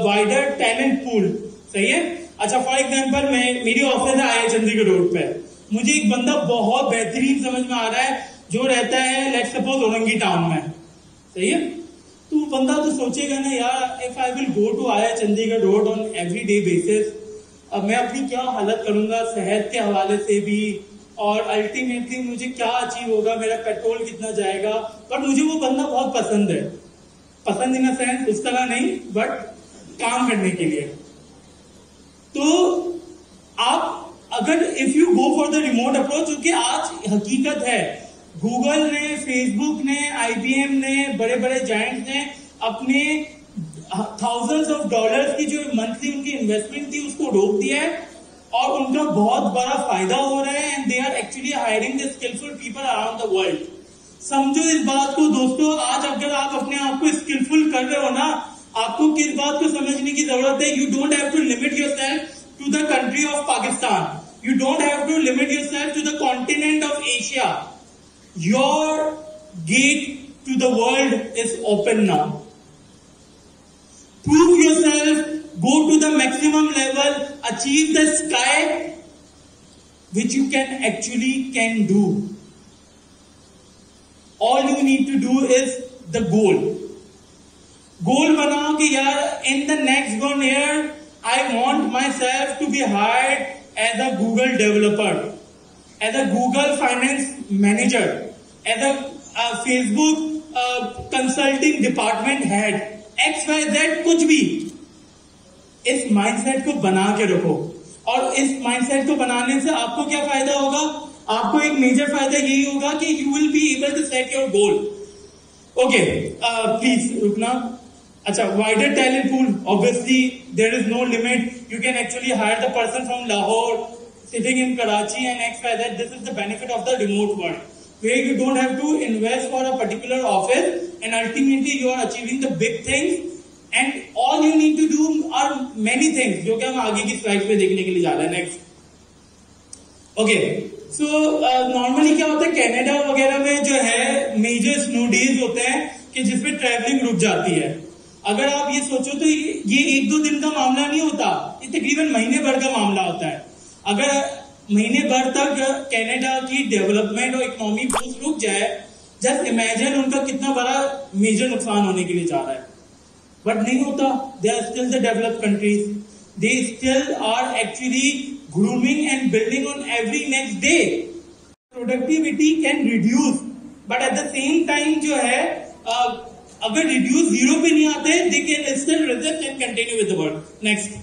wider talent pool. सही है? अच्छा, for example मेरी ऑफिस आया चंडीगढ़ रोड पे, मुझे एक बंदा बहुत बेहतरीन समझ में आ रहा है जो रहता है लेट्स सपोज औरंगी टाउन में, सही है? तो वो बंदा तो सोचेगा ना यार, if I will go to आया Chandigarh road on every day basis, अब मैं अपनी क्या हालत करूंगा सेहत के हवाले से भी, और अल्टीमेटली मुझे क्या अचीव होगा, मेरा पेट्रोल कितना जाएगा। बट मुझे वो बंदा बहुत पसंद है, पसंद इन अ सेंस उस तरह नहीं, बट काम करने के लिए। तो आप अगर if you go for the remote approach, क्योंकि आज हकीकत है, गूगल ने, फेसबुक ने, IBM ने, बड़े बड़े जायंट्स ने अपने थाउजेंड्स ऑफ डॉलर्स की जो मंथली उनकी इन्वेस्टमेंट थी उसको रोक दिया है, और उनका बहुत बड़ा फायदा हो रहा है, and they are actually hiring the skillful people around the world. समझो इस बात को दोस्तों, आज अगर आप अपने आप को स्किलफुल कर रहे हो ना, आपको किस बात को समझने की जरूरत है, you don't have to limit yourself to the country of Pakistan, you don't have to limit yourself to the continent of Asia, your gate to the world is open now. Prove yourself, go to the maximum level, achieve the sky, which you can do. All you need to do is the goal. Goal बनाओ कि यार in the next 1 year, I want myself to be hired as a Google developer, as a Google finance manager, as a Facebook consulting department head. XYZ कुछ भी, इस mindset को बना के रखो, और इस माइंडसेट को बनाने से आपको क्या फायदा होगा? आपको एक मेजर फायदा यही होगा कि you will be able to set your goal. Okay, please रुकना। अच्छा, wider talent pool, obviously there is no limit, you can actually hire the person from Lahore sitting in Karachi and XYZ. This is the benefit of the remote world, where you don't have to invest for a particular office, and ultimately you are achieving the big things, and all you need to do are many things, जो कि हम आगे की slide पे देखने के लिए जा रहे हैं। नेक्स्ट, ओके, सो नॉर्मली क्या होता है, कनाडा वगैरह में जो है मेजर स्नो डेज होते हैं कि जिसमें ट्रैवलिंग रुक जाती है। अगर आप ये सोचो तो ये 1-2 दिन का मामला नहीं होता, ये तकरीबन महीने भर का मामला होता है। अगर महीने भर तक कनाडा की डेवलपमेंट और इकोनॉमी बूस्ट रुक जाए, जस्ट इमेजिन उनका कितना बड़ा मेजर नुकसान होने के लिए जा रहा है। बट नहीं होता, they are still the developed countries, they still are actually grooming and building on every next day. Productivity can reduce, but at the same time जो है अगर रिड्यूस 0 पे नहीं आते, they can still resist and continue with the work. Next,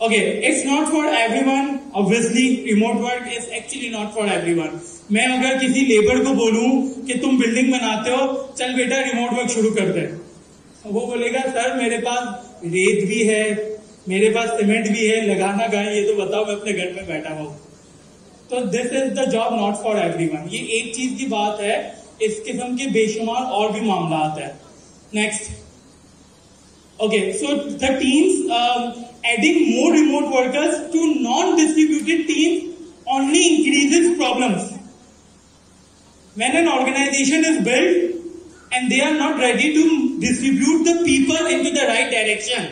okay, it's not for everyone, obviously remote work is actually not for everyone. मैं अगर किसी labour को बोलूं कि तुम बिल्डिंग बनाते हो, चल बेटा रिमोट वर्क शुरू कर दे, वो बोलेगा सर मेरे पास रेत भी है, मेरे पास सीमेंट भी है, लगाना कहाँ है ये तो बताओ, मैं अपने घर में बैठा हुआ। तो this is the job not for everyone. ये एक चीज की बात है, इस किस्म के बेशुमार और भी मामला आता है। Next, okay, so the teams adding more remote workers to non-distributed teams only increases problems. When an organization is built and they are not ready to distribute the people into the right direction,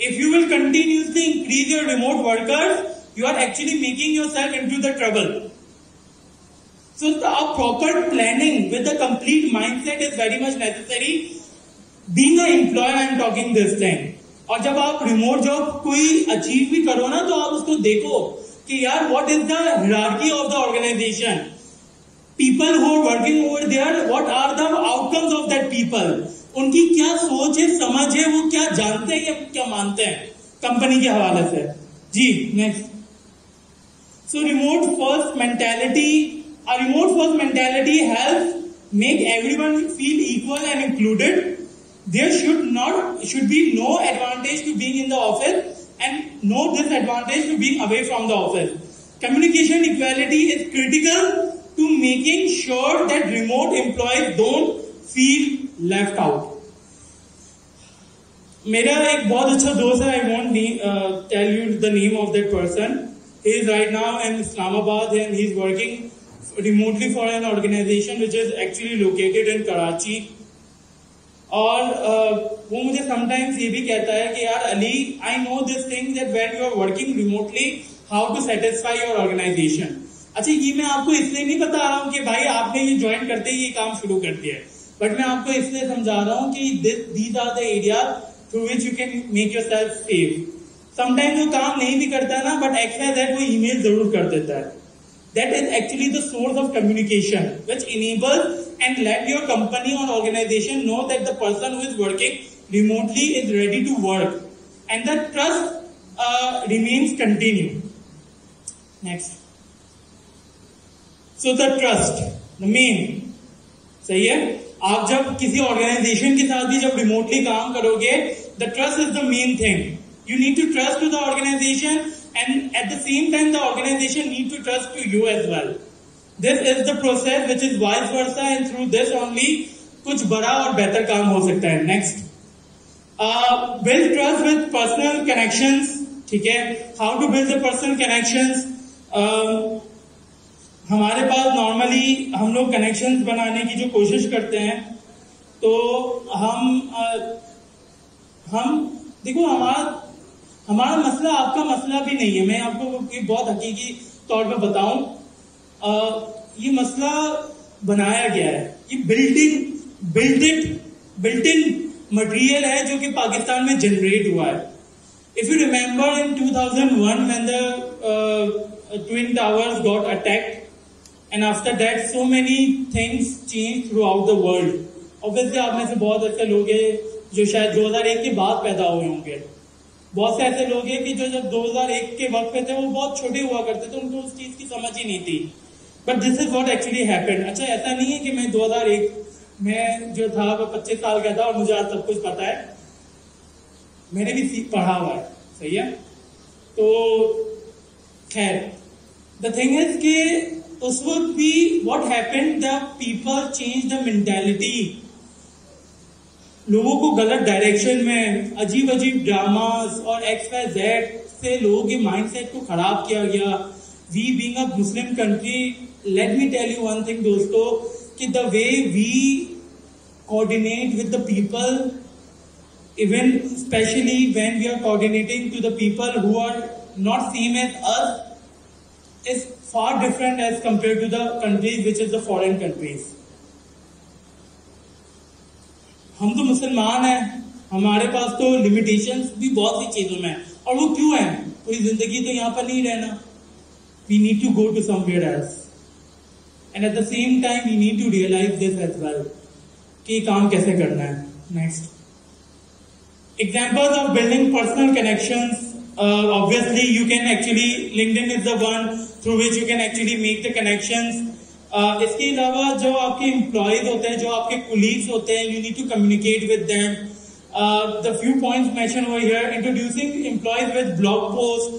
if you will continuously increase your remote workers, you are actually making yourself into the trouble. So a proper planning with a complete mindset is very much necessary. Being an employer, I am talking this thing. और जब आप remote job कोई achieve भी करो ना, तो आप उसको देखो कि यार what is the hierarchy of the organization, people who are working over there, what are the outcomes of that people, उनकी क्या सोच है, समझ है, वो क्या जानते हैं या क्या मानते हैं। कंपनी के हवाले से। जी next. So remote first mentality help make everyone feel equal and included. There should be no advantage to being in the office and no disadvantage to being away from the office. Communication equality is critical to making sure that remote employees don't feel left out. मेरा एक बहुत अच्छा दोस्त है, I won't tell you the name of that person. He is right now in Islamabad and he is working remotely for an organization which is actually located in Karachi. और वो मुझे sometimes ये भी कहता है कि यार Ali, I know this thing that when you are working remotely how to satisfy your organization. अच्छा, ये मैं आपको इसलिए नहीं बता रहा हूँ कि भाई आपने ये ज्वाइन करते ही ये काम शुरू कर दिया है, बट मैं आपको इसलिए समझा रहा हूँ कि these are the area through which you can make yourself safe. Sometimes वो काम नहीं भी करता है ना, बट XYZ वो ईमेल जरूर कर देता है। That is actually the source of communication which enables and let your company or organization know that the person who is working remotely is ready to work and the trust remains continued. Next. So the trust, the main, सही है। आप जब किसी organisation के साथ भी जब remotely काम करोगे, the trust is the main thing. You need to trust to the organization and at the same time the organization need to trust to you as well. This is the process which is vice versa and through this only कुछ बड़ा और बेहतर काम हो सकता है। Next. Build trust with personal connections. ठीक है, how to build the personal connections. हमारे पास नॉर्मली हम लोग कनेक्शंस बनाने की जो कोशिश करते हैं, तो हम देखो हमारा मसला आपका मसला भी नहीं है। मैं आपको बहुत हकीकी तौर पे बताऊं, ये मसला बनाया गया है, ये बिल्ट इन मटेरियल है जो कि पाकिस्तान में जनरेट हुआ है। If you remember in 2001 when the twin towers got attacked and after that so many things changed throughout the world. Obviously आप में से बहुत ऐसे लोग हैं जो शायद 2001 के बाद पैदा हुए होंगे, बहुत से ऐसे लोग हैं कि जो जब 2001 के वक्त पे थे वो बहुत छोटे हुआ करते थे, उनको उस चीज की समझ ही नहीं थी। But this is what actually happened. अच्छा, ऐसा नहीं है कि मैं 2001 में जो था वो 25 साल का था और मुझे आज सब कुछ पता है, मैंने भी पढ़ा हुआ है, सही है। तो खैर, द थिंग इज कि उस वक्त भी what happened, the people change the mentality. लोगों को गलत डायरेक्शन में अजीब अजीब ड्रामास और XYZ से लोगों के माइंडसेट को खराब किया गया। We being a Muslim country, let me tell you one thing दोस्तों, कि the way we coordinate with the people, even specially when we are coordinating to the people who are not same as us, is far different as compare to the countries which is the foreign countries. हम तो मुसलमान हैं, हमारे पास तो limitations भी बहुत सी चीजों में है, और वो क्यों है? पूरी जिंदगी तो यहाँ पर नहीं रहना। We need to go to somewhere else and at the same time we need to realise this as well कि काम कैसे करना है। Next, examples of building personal connections. Obviously you can actually, LinkedIn is the one through which you can actually make the connections. इसके अलावा जो आपके employees होते हैं, जो आपके कुलीग्स होते हैं, you need to communicate with them. The few points mention over here, introducing employees with blog post,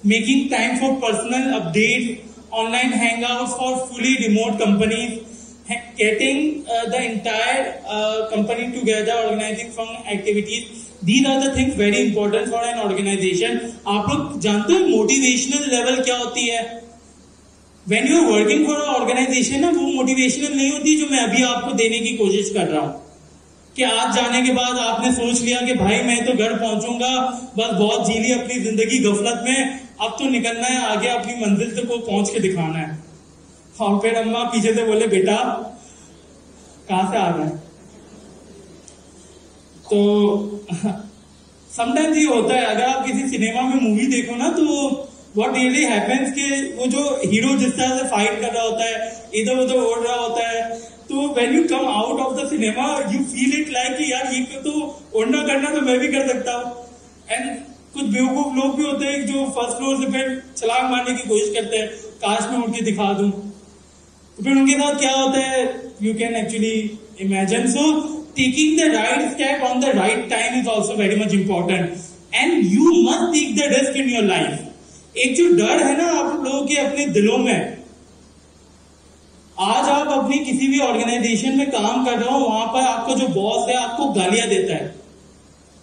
making time for personal update, online hangouts for fully remote companies, getting the entire company together, organizing fun activities. These are the things very important for an organization. आप लोग जानते हो motivational level क्या होती है? When you are working for an organization ना, वो motivational नहीं होती जो मैं अभी आपको देने की कोशिश कर रहा हूँ, कि आज जाने के बाद आपने सोच लिया कि भाई मैं तो घर पहुंचूंगा, बस बहुत जी ली अपनी जिंदगी गफलत में, अब तो निकलना है आगे, अपनी मंजिल तक को पहुंच के दिखाना है। और फिर अम्मा पीछे से बोले बेटा कहां से आ रहा है। तो समटाइम्स ये होता है, अगर आप किसी सिनेमा में मूवी देखो ना, तो व्हाट रियली हैपेंस कि वो जो हीरो जिस तरह से फाइट कर रहा होता है, इधर उधर ओढ़ रहा होता है, तो when you come out of the cinema you feel it like कि यार ये तो ओढ़ना करना तो मैं भी कर सकता हूँ। एंड कुछ बेवकूफ लोग भी होते हैं जो फर्स्ट फ्लोर से फिर छलांग मारने की कोशिश करते हैं, काश में उठ के दिखा दूं। तो फिर उनके साथ क्या होता है, you can actually imagine. So taking the right step on the right time is also very much important, and you must take the risk in your life. एक जो डर है ना आप लोगों के अपने दिलों में, आज आप अपनी किसी भी ऑर्गेनाइजेशन में काम कर रहे हो, वहां पर आपका जो बॉस है आपको गालियां देता है,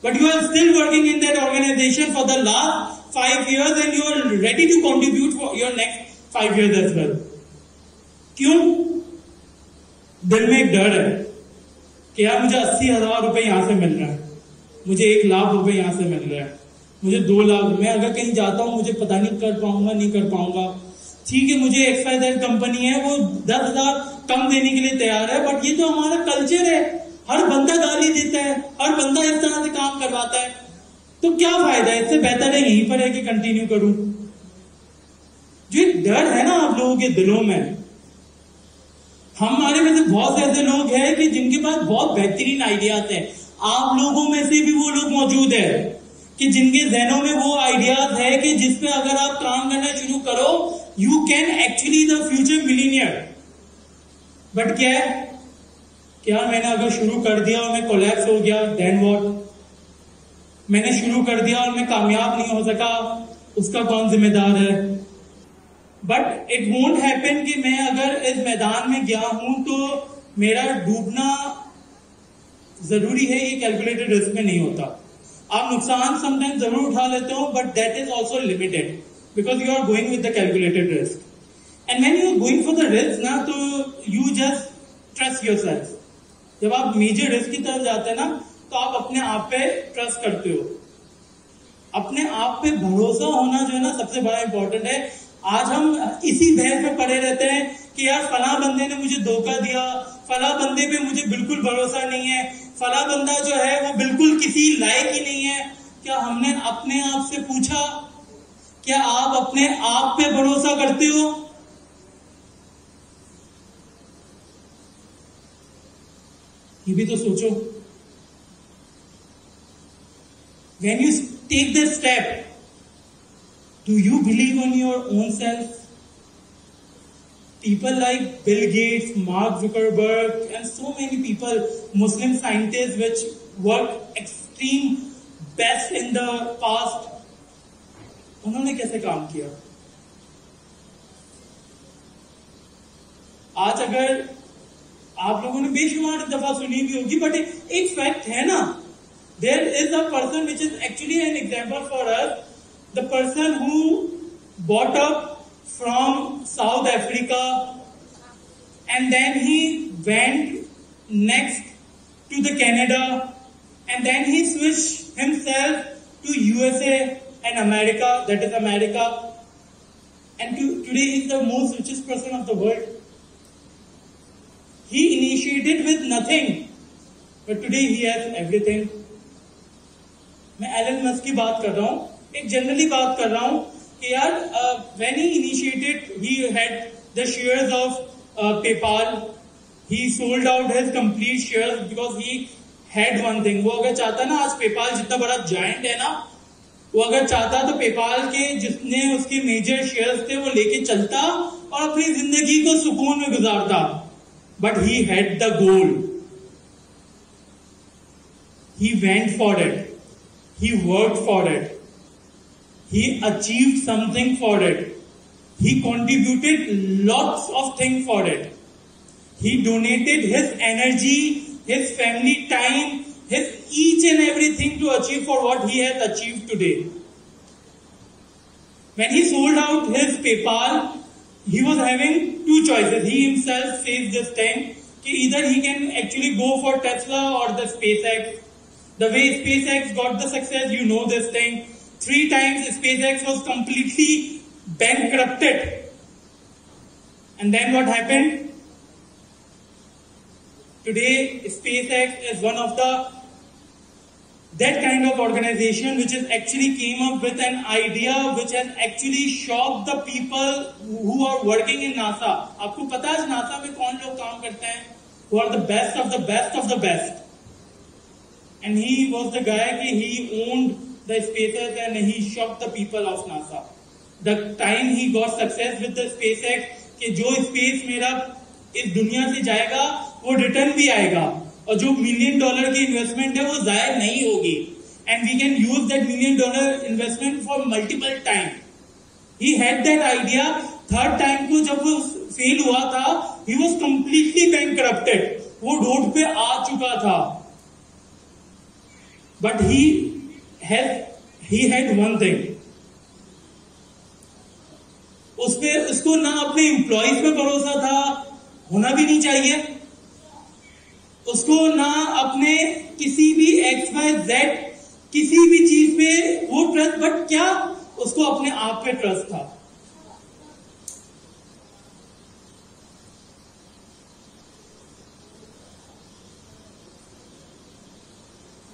but you are still working in that organisation for the last 5 years and you are ready to contribute for your next 5 years as well. क्यों? दिल में एक डर है कि यार मुझे 80,000 रुपए यहां से मिल रहा है, मुझे 1 लाख रुपए यहां से मिल रहा है, मुझे 2 लाख, मैं अगर कहीं जाता हूं मुझे पता नहीं कर पाऊंगा, नहीं कर पाऊंगा। ठीक है, मुझे XYZ कंपनी है वो 10,000 कम देने के लिए तैयार है, बट ये तो हमारा कल्चर है, हर बंदा गाली देता है, हर बंदा इस तरह से काम करवाता है, तो क्या फायदा है? इससे बेहतर है यहीं पर है कि कंटिन्यू करूं। जो एक डर है ना आप लोगों के दिलों में, हमारे में से बहुत ऐसे लोग हैं कि जिनके पास बहुत बेहतरीन आइडियाज हैं। आप लोगों में से भी वो लोग मौजूद है कि जिनके जहनों में वो आइडियाज है कि जिसपे अगर आप काम करना शुरू करो, you can actually the future millionaire. But क्या है, क्या मैंने अगर शुरू कर दिया और मैं कोलैप्स हो गया, देन व्हाट? मैंने शुरू कर दिया और मैं कामयाब नहीं हो सका, उसका कौन जिम्मेदार है? बट इट वोंट हैपन कि मैं अगर इस मैदान में गया हूं तो मेरा डूबना जरूरी है, ये कैलकुलेटेड रिस्क में नहीं होता। आप नुकसान समटाइम जरूर उठा लेते हो, but that is also limited because you are going with the calculated risk. And when you are going for the risk ना, तो यू जस्ट ट्रस्ट योरसेल्फ। जब आप मेजर रिस्क की तरफ जाते हैं ना, तो आप अपने आप पे ट्रस्ट करते हो। अपने आप पे भरोसा होना जो है ना सबसे बड़ा इंपॉर्टेंट है। आज हम इसी बहस में पड़े रहते हैं कि यार फला बंदे ने मुझे धोखा दिया, फला बंदे पे मुझे बिल्कुल भरोसा नहीं है, फला बंदा जो है वो बिल्कुल किसी लायक ही नहीं है। क्या हमने अपने आप से पूछा, क्या आप अपने आप पे भरोसा करते हो? ये भी तो सोचो। When you take the step, do you believe on your own self? People like Bill Gates, Mark Zuckerberg, and so many people, Muslim scientists which worked extreme best in the past, उन्होंने कैसे काम किया? आज अगर आप लोगों ने बेशुमार दफा सुनी भी होगी, बट एक फैक्ट है ना, there is a person which is actually an example for us, the person who bought up from South Africa and then he went next to the Canada and then he switched himself to USA and America, that is America, and today he is the most richest person of the world. He initiated with nothing, but today he has everything. मैं Elon Musk की बात कर रहा हूं, एक generally बात कर रहा हूं कि यार when he initiated he had the shares of PayPal, he sold out his complete shares because he had one thing. वो अगर चाहता ना, आज पेपाल जितना बड़ा जायंट है ना, वो अगर चाहता तो पेपाल के जितने उसके मेजर शेयर्स थे वो लेके चलता और अपनी जिंदगी को सुकून में गुजारता, but he had the goal, he went for it, he worked for it, he achieved something for it, he contributed lots of things for it, he donated his energy, his family time, his each and everything to achieve for what he has achieved today. When he sold out his PayPal, he was having 2 choices. He himself says this thing कि either he can actually go for Tesla or the SpaceX. The way SpaceX got the success, you know this thing. 3 times SpaceX was completely bankrupted. And then what happened? Today, SpaceX is one of that kind of organization which has actually came up with an idea which has actually shocked the people who are working in NASA. आपको पता है NASA में कौन लोग काम करते हैं? Who are the best of the best of the best. And he was the guy कि he owned the spacers and he shocked the people of NASA. The time he got success with the SpaceX कि जो space मेरा इस दुनिया से जाएगा वो return भी आएगा और जो $1 million की इन्वेस्टमेंट है वो जाया नहीं होगी and we can use that $1 million investment for multiple time. He had that idea. Third time को जब वो फेल हुआ था he was completely bankrupted. वो रोड पे आ चुका था. But he had one thing. उसको ना अपने एम्प्लॉइज पे भरोसा था, होना भी नहीं चाहिए. उसको ना अपने किसी भी XYZ किसी भी चीज पे वो ट्रस्ट, बट क्या उसको अपने आप पे ट्रस्ट था.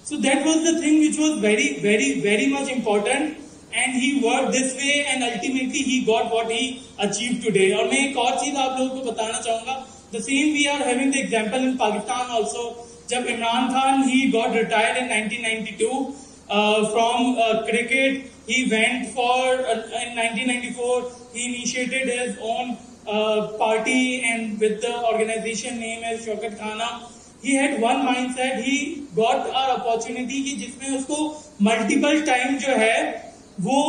So that was the thing which was very, very, very much important. And he worked this way and ultimately he got what he achieved today. और मैं एक और चीज आप लोगों को बताना चाहूंगा. The same we are having the example in Pakistan also. जब Imran Khan he got retired in 1992 from cricket, he went for in 1994 he initiated his own party and with the organization name as Shaukat Khana. He had one mindset. He got our opportunity कि जिसमें उसको multiple time जो है वो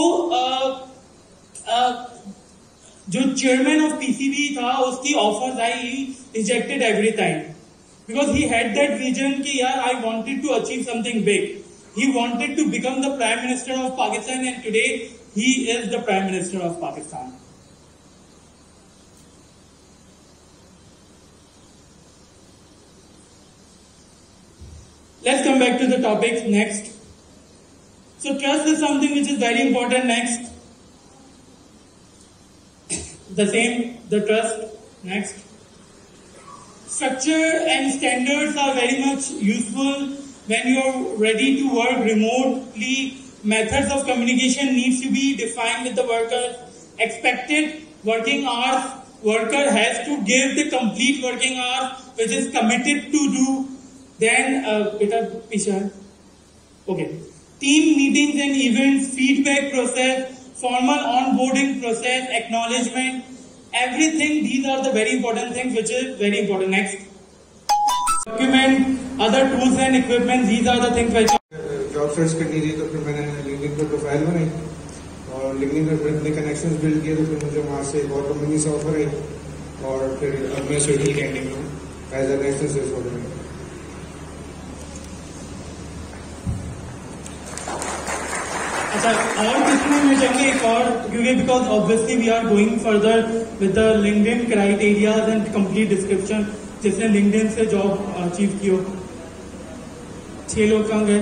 जो chairman of PCB था उसकी offers आई, he rejected every time because he had that vision कि यार I wanted to achieve something big. He wanted to become the prime minister of Pakistan and today he is the prime minister of Pakistan. Let's come back to the topic next. So trust is something which is very important next. The trust next. Structure and standards are very much useful when you are ready to work remotely. Methods of communication needs to be defined with the workers. Expected working hours. Worker has to give the complete working hours which is committed to do. Then, okay. Team meetings and events, feedback process, formal onboarding process, acknowledgement, everything. These are the very important things which is very important. Next. Document, other tools and equipment. These are the things which. Job search करनी थी तो फिर मैंने LinkedIn पर profile बनाई और LinkedIn पर फिर अपने कनेक्शंस बिल्ड किए तो फिर मुझे वहाँ से एक और कंपनी से ऑफर आई और फिर अब मैं स्वीडन कैंडी में हूँ as a national sales ordinator. अच्छा और किसमें मैं चाहूँगी एक और क्योंकि because obviously we are going further with the LinkedIn criterias and complete description जिसने लिंक्डइन से जॉब अचीव की हो. 6 लोग कहाँ गए?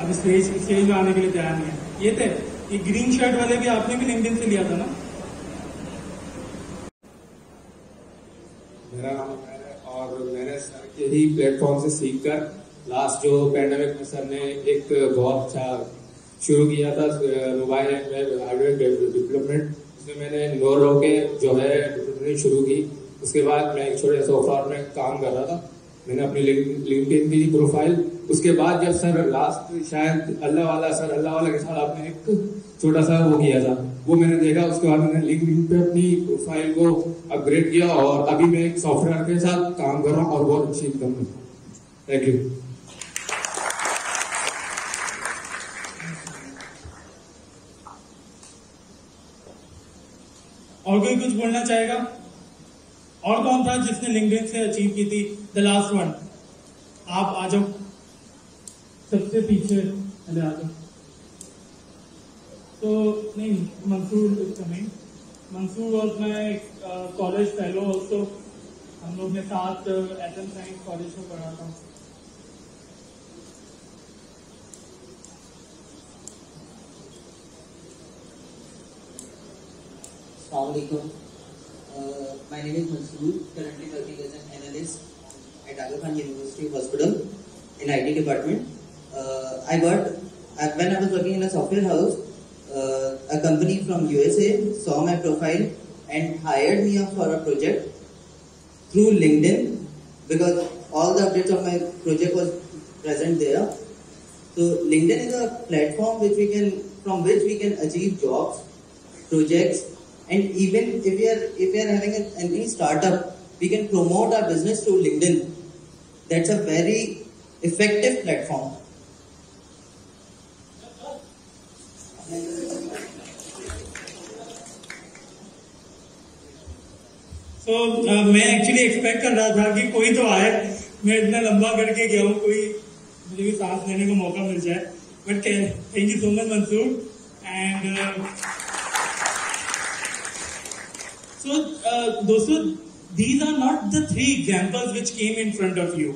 अब स्टेज में आने के लिए तैयार नहीं है. ये थे ये ग्रीन शर्ट वाले भी आपने भी लिंक्डइन से लिया था ना? मेरा नाम है और मैंने सर के ही प्लेटफॉर्म से सीखकर लास्ट जो पैंडेमिक में सर ने एक बहुत अच्छा शुरू किया था mobile and web hardware development. उसमें मैंने नो रो के जो है डेवलपमेंट शुरू की. उसके बाद मैं एक छोटे सॉफ्टवेयर में काम कर रहा था. मैंने अपनी लिंक्डइन की प्रोफाइल. उसके बाद जब सर लास्ट शायद अल्लाह वाला के साथ आपने एक छोटा सा वो किया था वो मैंने देखा. उसके बाद मैंने लिंक्डइन पे अपनी प्रोफाइल को अपग्रेड किया और अभी मैं एक सॉफ्टवेयर के साथ काम कर रहा हूँ और बहुत अच्छी इनकम है. Thank you. और कोई कुछ बोलना चाहेगा? और कौन था जिसने लिंक्डइन से अचीव की थी? The last one. आप आ जाओ सबसे पीछे. अरे आ जाओ. तो नहीं Mansoor is coming. Mansoor was my college fellow also. हम लोग ने साथ एथेंस साइंस कॉलेज में पढ़ा था. Assalamualaikum. My name is Mansoor, currently working as an analyst at Aga Khan University Hospital in IT department. When I was working in a software house, a company from USA saw my profile and hired me for a project through LinkedIn because all the updates of my project was present there. So LinkedIn is a platform from which we can achieve jobs, projects, and even if we are having any startup, we can promote our business through LinkedIn. That's a very effective platform. So मैं actually expect कर रहा था कि कोई तो आए, मैं इतना लंबा करके गया हूँ, कोई मुझे भी सांस लेने को मौका मिल जाए. But thank you so much Mansoor. And so दोस्तों, these are not the 3 examples which came in front of you.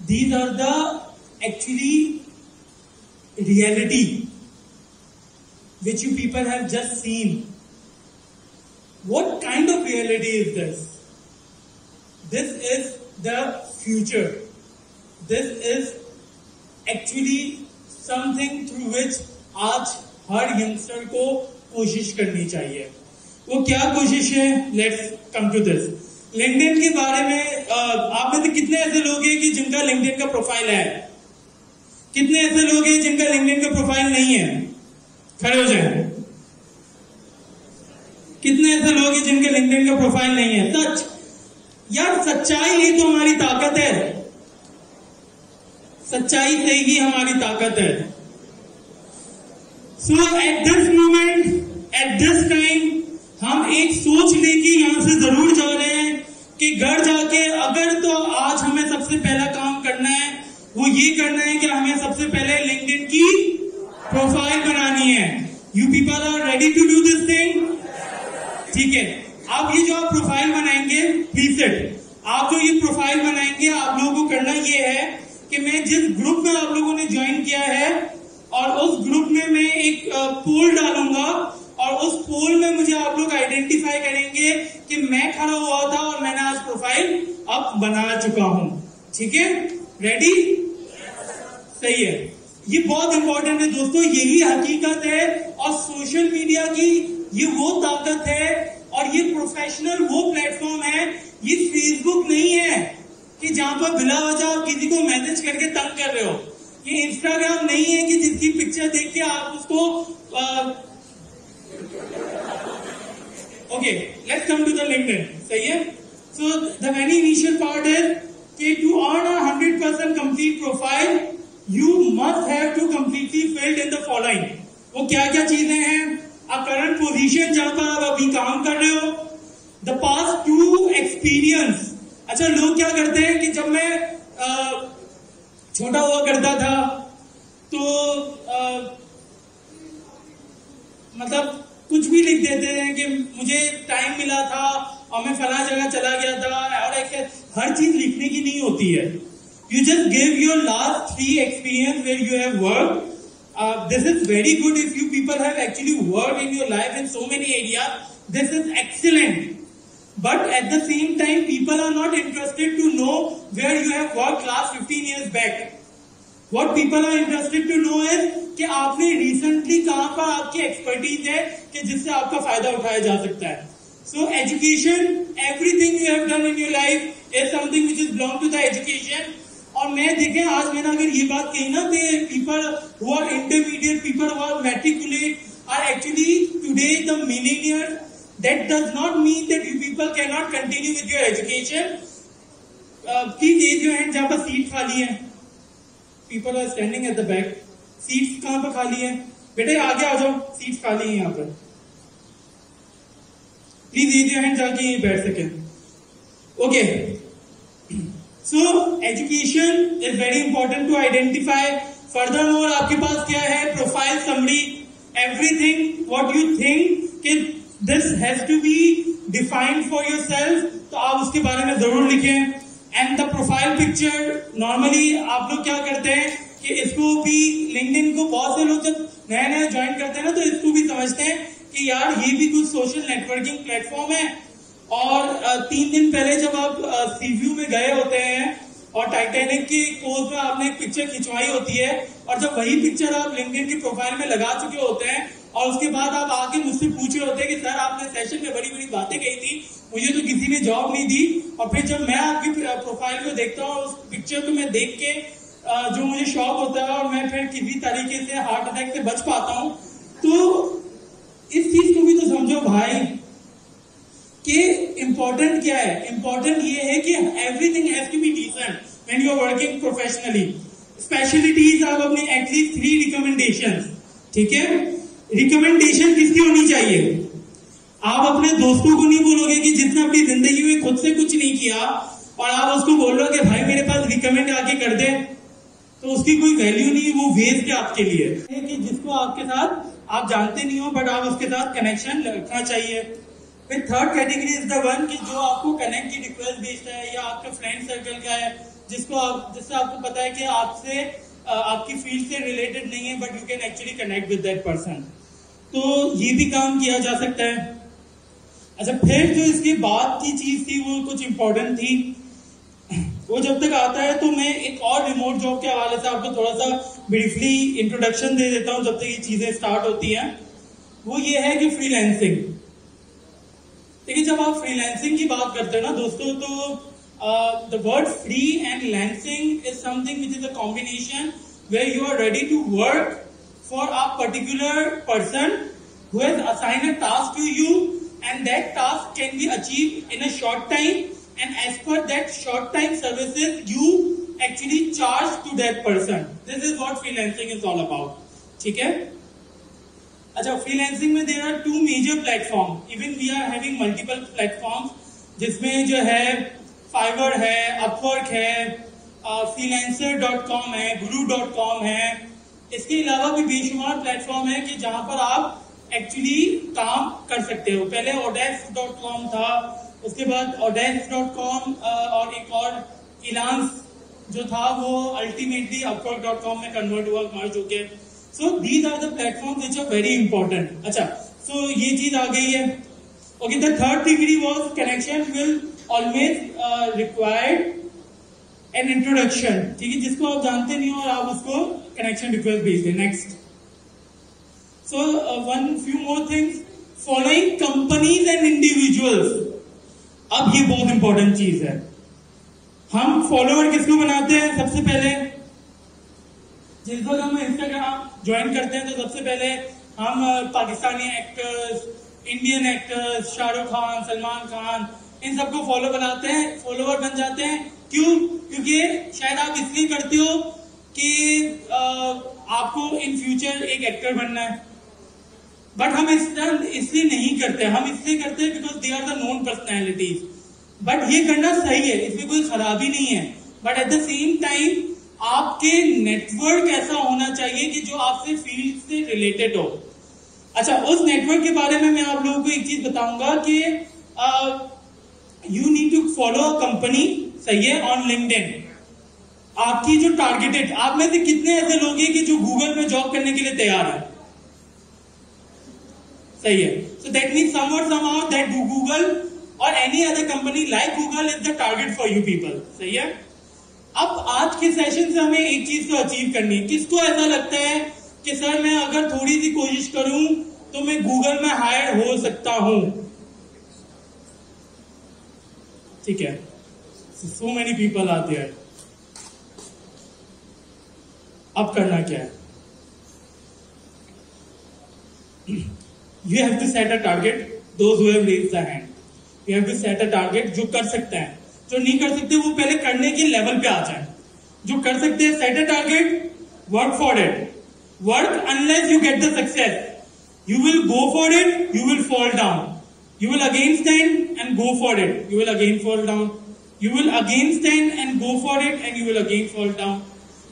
These are the actually reality which you people have just seen. What kind of reality is this? This is the future. This is actually something through which आज हर youngster को कोशिश करनी चाहिए. वो क्या कोशिश है? Let's come to this. LinkedIn के बारे में आप में से कितने ऐसे लोग हैं कि जिनका LinkedIn का प्रोफाइल है? कितने ऐसे लोग हैं जिनका LinkedIन का प्रोफाइल नहीं है? खड़े हो जाएं. कितने ऐसे लोग हैं जिनके LinkedIn का प्रोफाइल नहीं है? सच यार, सच्चाई ही तो हमारी ताकत है. सच्चाई से ही हमारी ताकत है. So at this moment, at this time, हम एक सोच लेके यहां से जरूर जा रहे हैं कि घर जाके अगर तो आज हमें सबसे पहला काम करना है, वो ये करना है कि हमें सबसे पहले LinkedIn की प्रोफाइल बनानी है. You people are ready to do this thing? ठीक है. आप ये जो आप प्रोफाइल बनाएंगे, प्लीज सेट, आप जो ये प्रोफाइल बनाएंगे, आप लोगों को करना ये है कि मैं जिस ग्रुप में आप लोगों ने ज्वाइन किया है, और उस ग्रुप में मैं एक पोल डालूंगा, और उस पोल में मुझे आप लोग आइडेंटिफाई करेंगे कि मैं खड़ा हुआ था और मैंने आज प्रोफाइल अब बना चुका हूं. ठीक है? रेडी? सही है. ये बहुत इंपॉर्टेंट है दोस्तों. यही हकीकत है, और सोशल मीडिया की ये वो ताकत है, और ये प्रोफेशनल वो प्लेटफॉर्म है. ये फेसबुक नहीं है कि जहां पर बिला वजह आप किसी को मैसेज करके तंग कर रहे हो. ये इंस्टाग्राम नहीं है कि जिसकी पिक्चर देख के आप उसको okay. Let's come to the LinkedIn. सही है? So the very initial part is कि to earn a 100% complete profile, you must have to completely filled in the following. वो क्या क्या चीजें हैं? A current position जहां पर आप अभी काम कर रहे हो, the past 2 experience. अच्छा, लोग क्या करते हैं कि जब मैं छोटा हुआ करता था तो मतलब कुछ भी लिख देते हैं कि मुझे टाइम मिला था और मैं फला जगह चला गया था, और हर चीज लिखने की नहीं होती है. You just give your last 3 experience where you have worked. This is very good if you people have actually worked in your life in so many areas. This is excellent. But at the same time, people are not interested to know where you have worked last 15 years back. What people are interested to know is कि आपने recently कहां पर आपकी expertise है कि जिससे आपका फायदा उठाया जा सकता है. So education, everything you have done in your life is something which is belong to the education. और मैं देखें, आज मैंने अगर ये बात कही ना कि people who are intermediate, people who are matriculate are actually today the millennials. That does not mean that you people cannot continue with your education. Please raise your hand जहां पर सीट खाली है. People are standing at the back. Seats कहां पर खाली है? बेटे आगे आ जाओ, सीट्स खाली है यहाँ पर. प्लीज रेज योर हैंड जाके यहीं बैठ सके. Okay. So education is very important to identify. Furthermore, आपके पास क्या है? Profile summary. Everything what you think कि this has to be defined for yourself. तो आप उसके बारे में जरूर लिखें. And the profile picture, normally आप लोग क्या करते हैं कि इसको भी LinkedIn को बहुत से लोग जब नया नया ज्वाइन करते हैं ना, तो इसको भी समझते हैं कि यार ये भी कुछ सोशल नेटवर्किंग प्लेटफॉर्म है. और 3 दिन पहले जब आप सीव्यू में गए होते हैं और टाइटैनिक की पोज में आपने एक पिक्चर खिंचवाई होती है, और जब वही पिक्चर आप LinkedIn की प्रोफाइल में लगा चुके होते हैं, और उसके बाद आप आके मुझसे पूछ रहे होते हैं कि सर आपने सेशन में बड़ी बड़ी बातें कही थी, मुझे तो किसी ने जॉब नहीं दी. और फिर जब मैं आपकी प्रोफाइल को देखता हूँ, उस पिक्चर को मैं देख के जो मुझे शौक होता है और मैं फिर किसी तरीके से हार्ट अटैक से बच पाता हूं, तो इस चीज को भी तो समझो भाई कि इम्पोर्टेंट क्या है। इम्पोर्टेंट ये है कि everything has to be decent when you are working professionally. Specialities आप अपनी एटलीस्ट 3 रिकमेंडेशन, ठीक है। रिकमेंडेशन किसकी होनी चाहिए? आप अपने दोस्तों को नहीं बोलोगे कि जिसने अपनी जिंदगी में खुद से कुछ नहीं किया और आप उसको बोल रहे हो कि भाई मेरे पास रिकमेंड आके कर दे, तो उसकी कोई वैल्यू नहीं, वो वेस्ट है आपके लिए। कि जिसको आपके साथ आप जानते नहीं हो बट आप उसके साथ कनेक्शन रखना चाहिए। फिर third category is the one कि जो आपको कनेक्ट की रिक्वेस्ट भेजता है या आपका फ्रेंड सर्कल का है, जिससे आपको पता है कि आपसे आपकी फील्ड से रिलेटेड नहीं है but you can actually connect with that person, तो ये भी काम किया जा सकता है। अच्छा, फिर जो इसके बाद की चीज थी वो कुछ इंपॉर्टेंट थी, वो जब तक आता है तो मैं एक और रिमोट जॉब के हवाले से आपको थोड़ा सा ब्रीफली इंट्रोडक्शन दे देता हूं जब तक ये चीजें स्टार्ट होती हैं। वो ये है कि फ्रीलांसिंग। देखिए, जब आप फ्रीलांसिंग की बात करते हैं ना दोस्तों, तो the word free and lancing is something which is a combination where you are ready to work for a particular person who has assigned a task to you and that task can be achieved in a short time, and as per that short time services you actually charge to that person. This is what freelancing is all about. ठीक है? अच्छा, freelancing में there are 2 major platforms. Even we are having multiple platforms, जिसमें जो है Fiverr है, Upwork है, freelancer.com है, guru.com है। इसके अलावा भी बेशुमार प्लेटफॉर्म है कि जहां पर आप एक्चुअली काम कर सकते हो। पहले odesk.com था, उसके बाद odesk.com और एक और इलांस जो था वो अल्टीमेटली upwork.com में कन्वर्ट हुआ, मर्ज हो गया। So these are the platforms which are very important. अच्छा, सो ये चीज आ गई है। Okay, the third degree was connection will always required an introduction, ठीक है, जिसको आप जानते नहीं हो और आप उसको कनेक्शन रिक्वेस्ट भेज दें। Next, so one few more things, following companies and individuals। अब ये बहुत इंपॉर्टेंट चीज है। हम फॉलोअर किसको बनाते हैं? सबसे पहले जिस वक्त हम इंस्टाग्राम ज्वाइन करते हैं तो सबसे पहले हम Pakistani actors, Indian actors, Shahrukh Khan, Salman Khan, इन सबको फॉलोअर बन जाते हैं। क्यों? क्योंकि शायद आप इसलिए करते हो कि आपको इन फ्यूचर एक एक्टर बनना है, बट हम इसलिए नहीं करते। हम इसलिए करते हैं because they are the known personalities. But ये करना सही है, इसमें कोई खराबी नहीं है, but at the same time आपके नेटवर्क ऐसा होना चाहिए कि जो आपसे फील्ड से रिलेटेड हो। अच्छा, उस नेटवर्क के बारे में मैं आप लोगों को एक चीज बताऊंगा कि you need to follow a company, सही है, ऑन लिंक्डइन। आपकी जो टारगेटेड, आप में से कितने ऐसे लोग हैं कि जो गूगल में जॉब करने के लिए तैयार है? सही है। So that means somewhere somehow that Google और any other company like Google is the target for you people, सही है। अब आज के सेशन से हमें एक चीज को अचीव करनी है। किसको ऐसा लगता है कि सर मैं अगर थोड़ी सी कोशिश करूं तो मैं गूगल में हायर हो सकता हूं? ठीक है, so many people are there. अब करना क्या है? You have to set a target. Those who have raised the hand, you have to set a target. जो कर सकते हैं, जो नहीं कर सकते वो पहले करने के लेवल पे आ जाए। जो कर सकते हैं, set a target, work for it. Work unless you get the success. You will go for it, you will fall down. You will again stand and go for it. You will again fall down. You will again stand and go for it, and you will again fall down.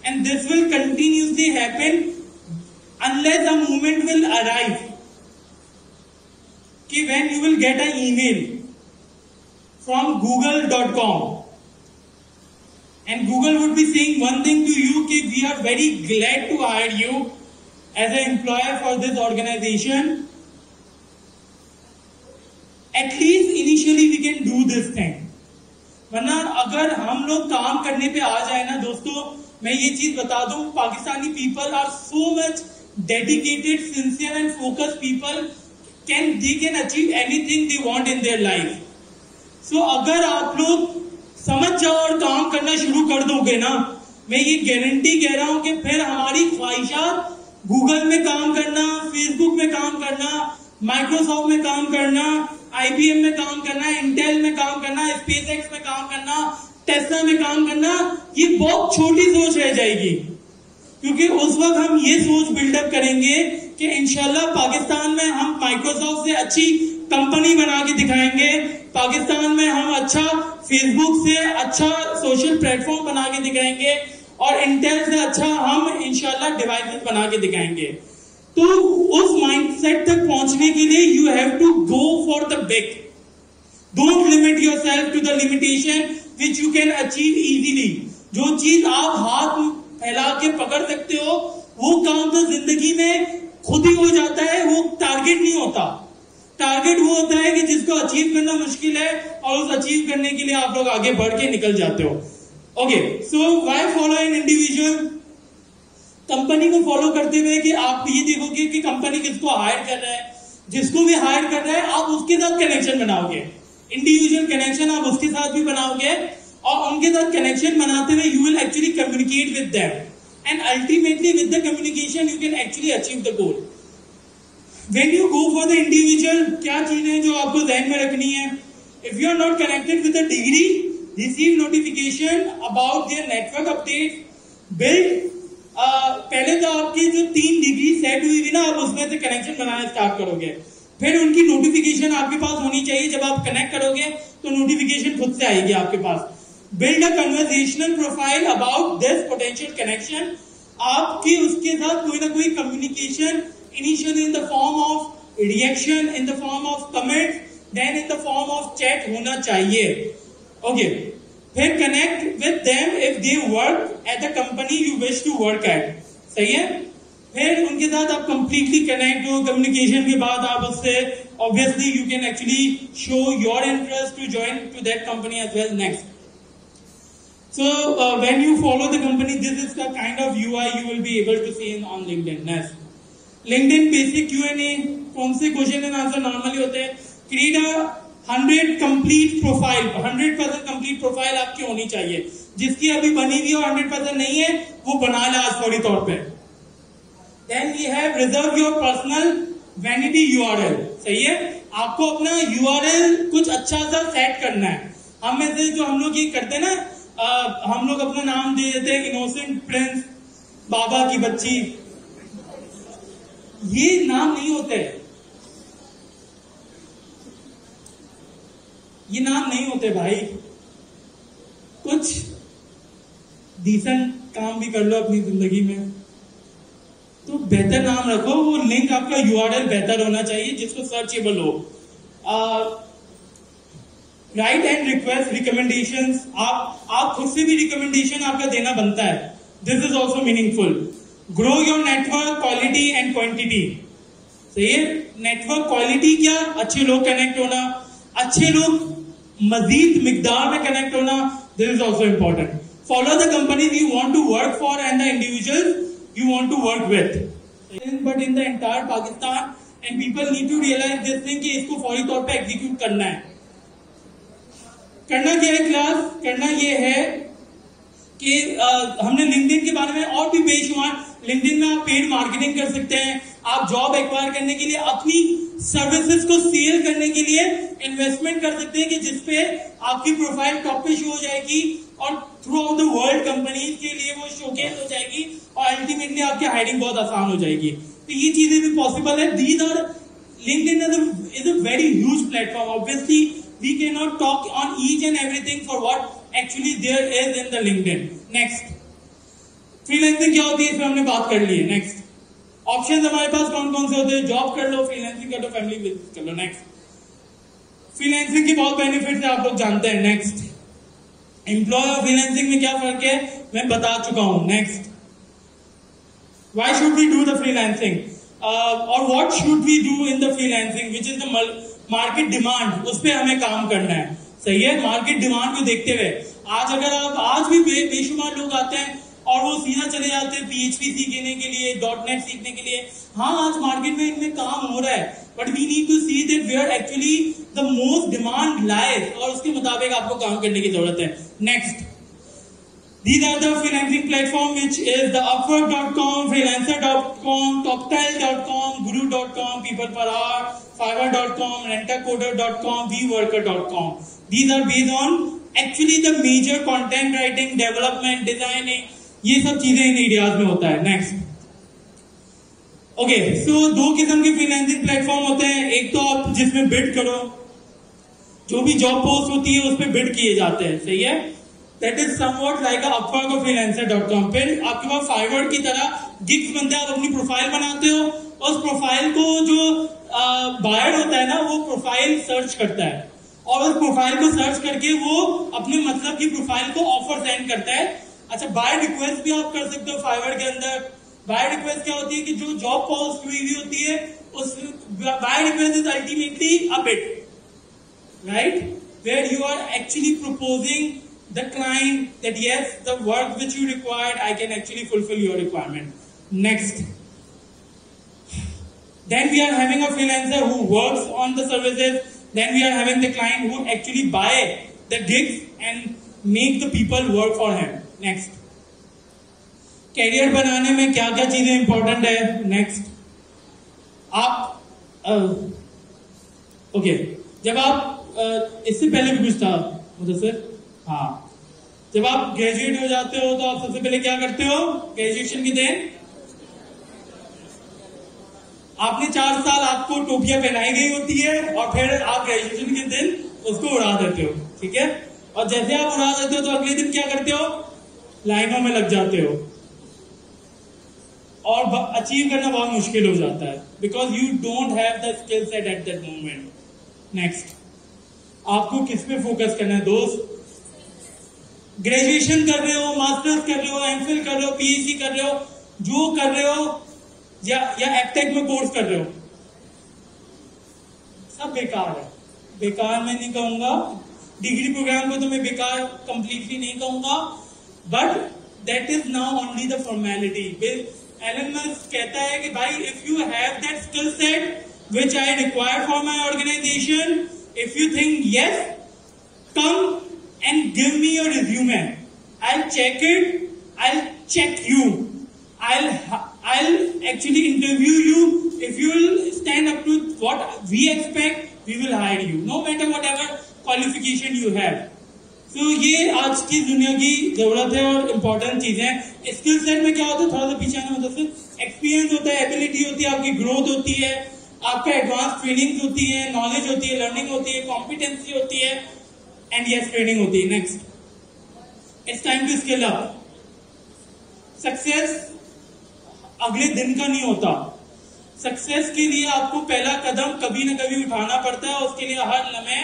And this will continuously happen unless a moment will arrive कि when you will get an email from google.com and Google would be saying one thing to you कि we are very glad to hire you as an employer for this organization. At least initially we can do this thing. वरना अगर हम लोग काम करने पे आ जाए ना दोस्तों, मैं ये चीज बता दूं, Pakistani people are so much dedicated, sincere and focused people. They can achieve anything they want in their life. So अगर आप लोग समझ जाओ और काम करना शुरू कर दोगे ना, मैं ये गारंटी कह रहा हूं कि फिर हमारी ख्वाहिशात गूगल में काम करना, फेसबुक में काम करना, माइक्रोसॉफ्ट में काम करना, IBM में काम करना, इंटेल में काम करना, SpaceX में काम करना, टेस्ला में काम करना, ये बहुत छोटी सोच रह जाएगी। क्योंकि उस वक्त हम ये सोच बिल्डअप करेंगे कि इंशाल्लाह पाकिस्तान में हम माइक्रोसॉफ्ट से अच्छी कंपनी बना के दिखाएंगे, पाकिस्तान में हम अच्छा फेसबुक से अच्छा सोशल प्लेटफॉर्म बना के दिखाएंगे और इंटेल से अच्छा हम इंशाल्लाह डिवाइसेस बना के दिखाएंगे। तो उस माइंडसेट तक पहुंचने के लिए you have to go for the big. Don't limit yourself to the limitation which you can achieve easily. जो चीज आप हाथ फैला के पकड़ सकते हो वो काम तो जिंदगी में खुद ही हो जाता है, वो टारगेट नहीं होता। टारगेट वो होता है कि जिसको अचीव करना मुश्किल है और उस अचीव करने के लिए आप लोग आगे बढ़ के निकल जाते हो। Okay, so why follow an individual? Company को फॉलो करते हुए कि आप ये देखोगे कि कंपनी किसको हायर कर रहा है, जिसको भी हायर कर रहा है आप उसके साथ कनेक्शन बनाओगे, इंडिविजुअल कनेक्शन आप उसके साथ भी बनाओगे और उनके साथ कनेक्शन बनाते हुए you will actually communicate with them and ultimately with the communication you can actually achieve the goal. When you go for the individual, क्या चीजें जो आपको ध्यान में रखनी है? If you are not connected with a degree, receive notification about their network updates, build पहले तो आपकी जो 3 डिग्री सेट हुई थी ना, आप उसमें से कनेक्शन बनाना स्टार्ट करोगे। फिर उनकी नोटिफिकेशन आपके पास होनी चाहिए। जब आप कनेक्ट करोगे तो नोटिफिकेशन खुद से आएगी आपके पास। Build a conversational profile about this potential connection. आपकी उसके साथ कोई ना कोई communication initially in the form of reaction, in the form of comments, then in the form of chat होना चाहिए। Okay, फिर connect with them if they work at the company you wish to work at। सही है? फिर उनके साथ आप completely connect हो। communication के बाद आप उससे obviously you can actually show your interest to join to that company as well next। So when you follow the company, this is the kind of UI you will be able to see on LinkedIn next। LinkedIn basic Q&A, कौन से question and answer normally होते हैं? Create a 100 complete profile, 100% complete profile आपकी होनी चाहिए। जिसकी अभी बनी हुई और 100% नहीं है वो बना ले आज फौरी तौर पे। Then we have reserve your personal vanity URL। सही है, आपको अपना URL कुछ अच्छा सा सेट करना है। हम में से जो हम लोग ये करते हैं ना, हम लोग अपना नाम दे देते हैं इनोसेंट प्रिंस, बाबा की बच्ची। ये नाम नहीं होते, ये नाम नहीं होते भाई। कुछ डिसेंट काम भी कर लो अपनी जिंदगी में तो बेहतर नाम रखो। वो लिंक आपका URL बेहतर होना चाहिए जिसको सर्चेबल हो। Right and request recommendations. आप खुद से भी रिकमेंडेशन आपका देना बनता है। This is also meaningful. Grow your network quality and quantity. सही है, नेटवर्क क्वालिटी क्या? अच्छे लोग कनेक्ट होना, अच्छे लोग मजीद मिकदार में कनेक्ट होना, this is also important. Follow the companies you want to work for and the individuals you want to work with. But in the entire Pakistan and people need to realise this thing कि इसको फौरी तौर पर execute करना है। करना क्या है क्लास? करना ये है कि हमने लिंक्डइन के बारे में और भी बेशुमार। लिंक्डइन में आप पेड मार्केटिंग कर सकते हैं, आप जॉब एक्वायर करने के लिए, अपनी सर्विसेज को सेल करने के लिए इन्वेस्टमेंट कर सकते हैं कि जिसपे आपकी प्रोफाइल टॉप पे शो हो जाएगी और through out the world companies के लिए वो शोकेस हो जाएगी और अल्टीमेटली आपकी हायरिंग बहुत आसान हो जाएगी। तो ये चीजें भी पॉसिबल है। These are LinkedIn is a very huge platform. Obviously, we cannot talk on each and everything for what actually there is in the LinkedIn. Next, freelancing क्या होती है इसमें हमने बात कर ली है। नेक्स्ट, ऑप्शंस हमारे पास कौन कौन से होते हैं? जॉब कर लो, फ्रीलांसिंग कर लो, फैमिली बिजनेस कर लो। नेक्स्ट, फ्रीलांसिंग के बहुत बेनिफिट्स है, आप लोग जानते हैं। नेक्स्ट, एम्प्लॉय और फ्रीलांसिंग में क्या फर्क है मैं बता चुका हूं। Next, why should we do the freelancing और what should we do in the freelancing which is the market demand, उस पर हमें काम करना है। सही है, मार्केट डिमांड को देखते हुए आज अगर आप आज भी बेशुमार लोग आते हैं और वो सीधा चले जाते हैं PHP सीखने के लिए, .NET सीखने के लिए। हाँ, आज मार्केट में इनमें काम हो रहा है, but we need to see that where actually the most demand lies और उसके मुताबिक आपको काम करने की जरूरत है। Next, These are the freelancing platform, which is the Upwork.com, Freelancer.com, Toptile.com, Guru.com, People Per Hour, Fiverr.com, Rentacoder.com, WeWorker.com. These are based on actually the major content writing, development, designing. ये सब चीजें इन एरियाज में होता है. Next. Okay, सो दो किस्म के freelancing platform होते हैं. एक तो आप जिसमें बिड करो, जो भी जॉब पोस्ट होती है उस पर बिड किए जाते हैं. सही है. That is somewhat like a Upwork or Freelancer.com. फिर आपके पास Fiverr की तरह गिग्स बनते हैं. आप अपनी प्रोफाइल बनाते हो और उस प्रोफाइल को जो बायर होता है ना, वो प्रोफाइल सर्च करता है और उस प्रोफाइल को सर्च करके वो अपने मतलब की प्रोफाइल को ऑफर सेंड करता है. अच्छा, बायर रिक्वेस्ट भी आप कर सकते हो Fiverr के अंदर. बायर रिक्वेस्ट क्या होती है कि जो जॉब पोस्ट हुई होती है उस buyer request is ultimately a bid, right, where you are actually proposing the client that yes, the work which you required, I can actually fulfill your requirement. Next. Then we are having a freelancer who works on the services. Then we are having the client who actually buy the gigs and make the people work for him. Next. Career बनाने में क्या क्या चीजें important है. Next. आप okay, जब आप इससे पहले भी कुछ था मुझे. हाँ, जब आप ग्रेजुएट हो जाते हो तो आप सबसे पहले क्या करते हो. ग्रेजुएशन के दिन आपने 4 साल आपको टोपियां पहनाई गई होती है और फिर आप ग्रेजुएशन के दिन उसको उड़ा देते हो. ठीक है. और जैसे आप उड़ा देते हो तो अगले दिन क्या करते हो, लाइनों में लग जाते हो और अचीव करना बहुत मुश्किल हो जाता है, because you don't have the skill set at that moment. Next. आपको किस पे फोकस करना है दोस्त. ग्रेजुएशन कर रहे हो, मास्टर्स कर रहे हो, एमफिल कर रहे हो, पीएचडी कर रहे हो, जो कर रहे हो या एपटेक में कोर्स कर रहे हो, सब बेकार है. बेकार मैं नहीं कहूंगा, डिग्री प्रोग्राम को तो मैं बेकार कंप्लीटली नहीं कहूंगा, but that is now only the formality. Elon Musk कहता है कि भाई, if you have that skill set which I require for my organisation, if you think yes, come and give me your resume. I'll check it. I'll check you. I'll actually interview you. If you will stand up to what we expect, we will hire you, no matter whatever qualification you have. So ये आज की दुनिया की जरूरत है और important चीज है. स्किल सेट में क्या होता है, थोड़ा सा पीछे आना होता है. एक्सपीरियंस होता है, एबिलिटी होती है, आपकी ग्रोथ होती है, आपका एडवांस ट्रेनिंग होती है, नॉलेज होती है, लर्निंग होती है, कॉम्पिटेंसी होती है, एंड यस ट्रेनिंग होती है. Next. It's time to skill up. Success अगले दिन का नहीं होता. सक्सेस के लिए आपको पहला कदम कभी ना कभी उठाना पड़ता है. उसके लिए हर लम्हे